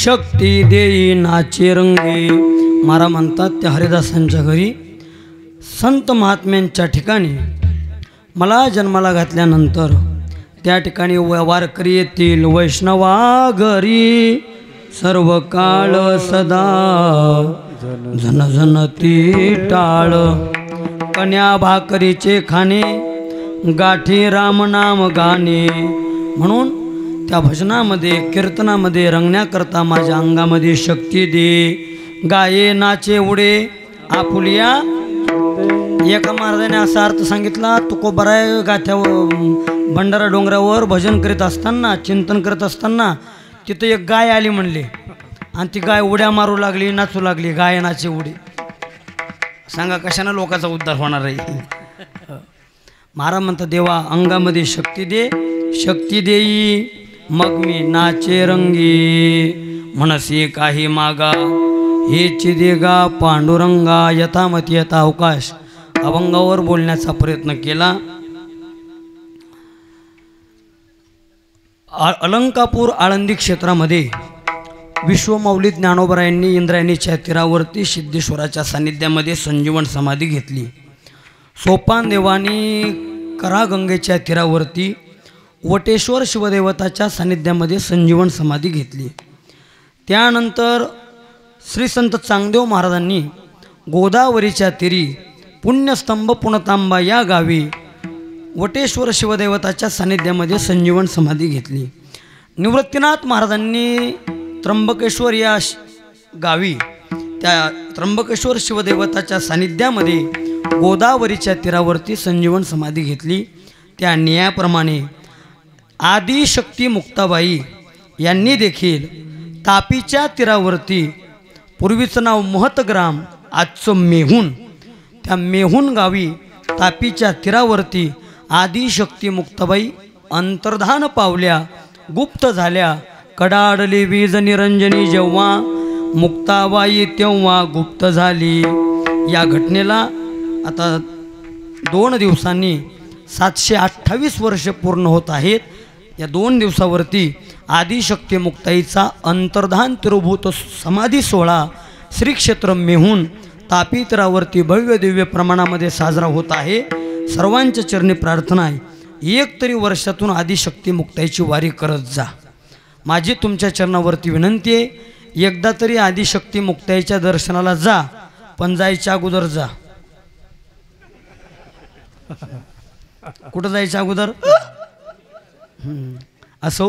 B: शक्ती देई नाचे रंगी. महाराज म्हणतात त्या हरिदासांच्या घरी संत महात्म्यांच्या ठिकाणी मला जन्माला घातल्यानंतर त्या ठिकाणी वारकरी येतील वैष्णवा घरी सर्व काळ सदा झन झन ती टाळ कन्या भाकरीचे खाणे गाठी रामनाम गाणे. म्हणून त्या भजनामध्ये कीर्तनामध्ये रंगण्याकरता माझ्या अंगामध्ये शक्ती दे. गाये नाचे उडे आपुलिया. एका महाराजाने असा अर्थ सांगितला, तुकोबराय गाथ्यावर भंडारा डोंगरावर भजन करीत असताना चिंतन करत असताना तिथं एक गाय आली म्हणले आणि ती गाय उड्या मारू लागली नाचू लागली. गाय नाचे उडे. सांगा कशानं लोकांचा उद्धार होणार आहे. महाराज म्हणतात देवा अंगामध्ये शक्ती दे. शक्ती देई मग मी नाचे रंगी. म्हणसी काही मागा हेची देगा पांडुरंगा. यथामती यथा अवकाश अभंगावर बोलण्याचा प्रयत्न केला. अलंकापूर आळंदी क्षेत्रामध्ये विश्वमौली ज्ञानोबरायांनी इंद्रायणीच्या तीरावरती सिद्धेश्वराच्या सान्निध्यामध्ये संजीवन समाधी घेतली. सोपान देवानी करागंगेच्या तीरावरती वटेश्वर शिवदेवताच्या सान्निध्यामध्ये संजीवन समाधी घेतली. त्यानंतर श्री संत चांगदेव महाराजांनी गोदावरीच्या तीरी पुण्यस्तंभ पुणतांबा या गावी वटेश्वर शिवदेवताच्या सान्निध्यामध्ये संजीवन समाधी घेतली. निवृत्तीनाथ महाराजांनी त्र्यंबकेश्वर या गावी त्या त्र्यंबकेश्वर शिवदेवताच्या सान्निध्यामध्ये गोदावरीच्या तीरावरती संजीवन समाधी घेतली. त्या न्यायाप्रमाणे आदिशक्ती मुक्ताबाई यांनी देखील तापीच्या तीरावरती पूर्वीचं नाव महतग्राम आजचं मेहून, त्या मेहून गावी तापीच्या तीरावरती आदिशक्ती मुक्ताबाई अंतर्धान पावल्या, गुप्त झाल्या. कडाडली वीज निरंजनी जेव्हा मुक्ताबाई तेव्हा गुप्त झाली. या घटनेला आता 2 दिवसांनी 728 वर्ष पूर्ण होत आहेत. या 2 दिवसावरती आदिशक्ती मुक्ताईचा अंतर्धान तिरुभूत समाधी सोहळा श्री क्षेत्र मेहून तापी तीरावरती भव्य दिव्य प्रमाणामध्ये साजरा होत आहे. सर्वांच्या चरणी प्रार्थना आहे, एक तरी वर्षातून आदिशक्ती मुक्ताईची वारी करत जा. माझी तुमच्या चरणावरती विनंती आहे, एकदा तरी आदिशक्ती मुक्ताईच्या दर्शनाला जा, पण जायच्या अगोदर जा. कुठं जायच्या अगोदर असो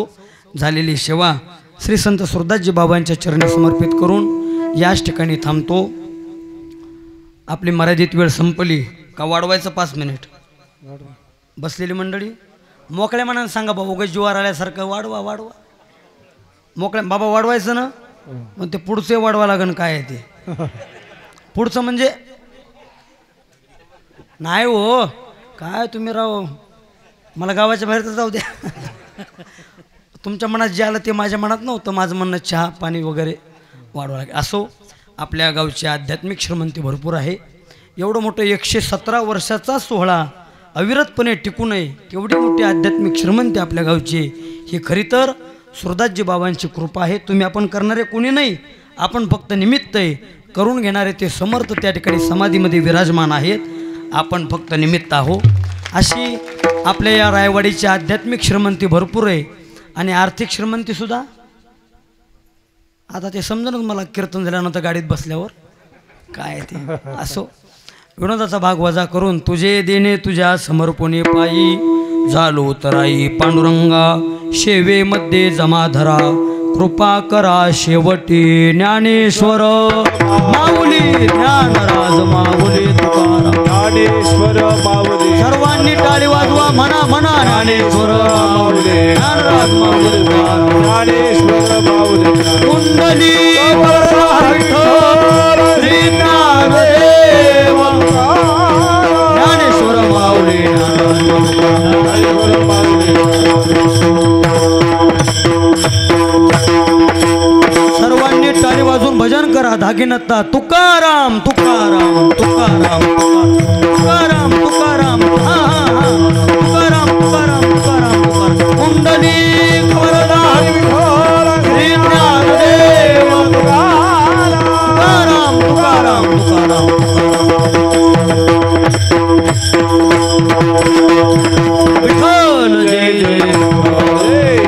B: झालेली सेवा श्री संत सुरदासजी बाबांच्या चरणी समर्पित करून याच ठिकाणी थांबतो. आपली मर्यादित वेळ संपली का वाढवायचं 5 मिनिट. बसलेली मंडळी मोकळ्या मनानं सांगा बाबा उगाच जीवावर आल्यासारखं वाढवा वाढवा मोकळ्या बाबा वाढवायचं ना मग ते पुढचे वाढवा लागन काय आहे ते पुढचं म्हणजे नाही हो काय तुम्ही राव मला गावाच्या बाहेर तर जाऊ द्या. तुमच्या मनात जे आलं ते माझ्या मनात नव्हतं. माझं म्हणणं चहा पाणी वगैरे वाढवा लागेल. असो आपल्या गावची आध्यात्मिक श्रीमंती भरपूर आहे. एवढं मोठं 117 वर्षाचा सोहळा अविरतपणे टिकू नये केवढी मोठी आध्यात्मिक श्रीमंती आपल्या गावची. ही खरी तर सुरदासजी बाबांची कृपा आहे. तुम्ही आपण करणारे कोणी नाही, आपण फक्त निमित्त आहे. करून घेणारे ते समर्थ त्या ठिकाणी समाधीमध्ये विराजमान आहेत. आपण फक्त निमित्त आहो. अशी आपल्या या रायवाडीची आध्यात्मिक श्रीमंती भरपूर आहे आणि आर्थिक श्रीमंतीसुद्धा. आता ते समजूनच मला कीर्तन झाल्यानंतर गाडीत बसल्यावर काय ते. असो विनोदाचा भाग वजा करून तुझे देणे तुझ्या समर्पणे पायी झालो तराई पांडुरंगा सेवेमध्ये जमाधरा कृपा करा शेवटी ज्ञानेश्वर माऊली ज्ञानराज माऊली तुकाराम
D: ज्ञानेश्वर माऊली
B: सर्वांनी टाळी वाजवा म्हणा म्हणा ज्ञानेश्वर माऊली ज्ञानराज माऊली तुकाराम
D: ज्ञानेश्वर माऊली
B: कुंडली श्री ज्ञानदेव ज्ञानेश्वर माऊली
D: ज्ञानेश्वर माऊली
B: सर्वांनी टाळी वाजून भजन करा. धागिनत्ता तुकाराम तुकाराम तुकाराम तुकाराम तुकाराम हा हा हा तुकाराम तुकाराम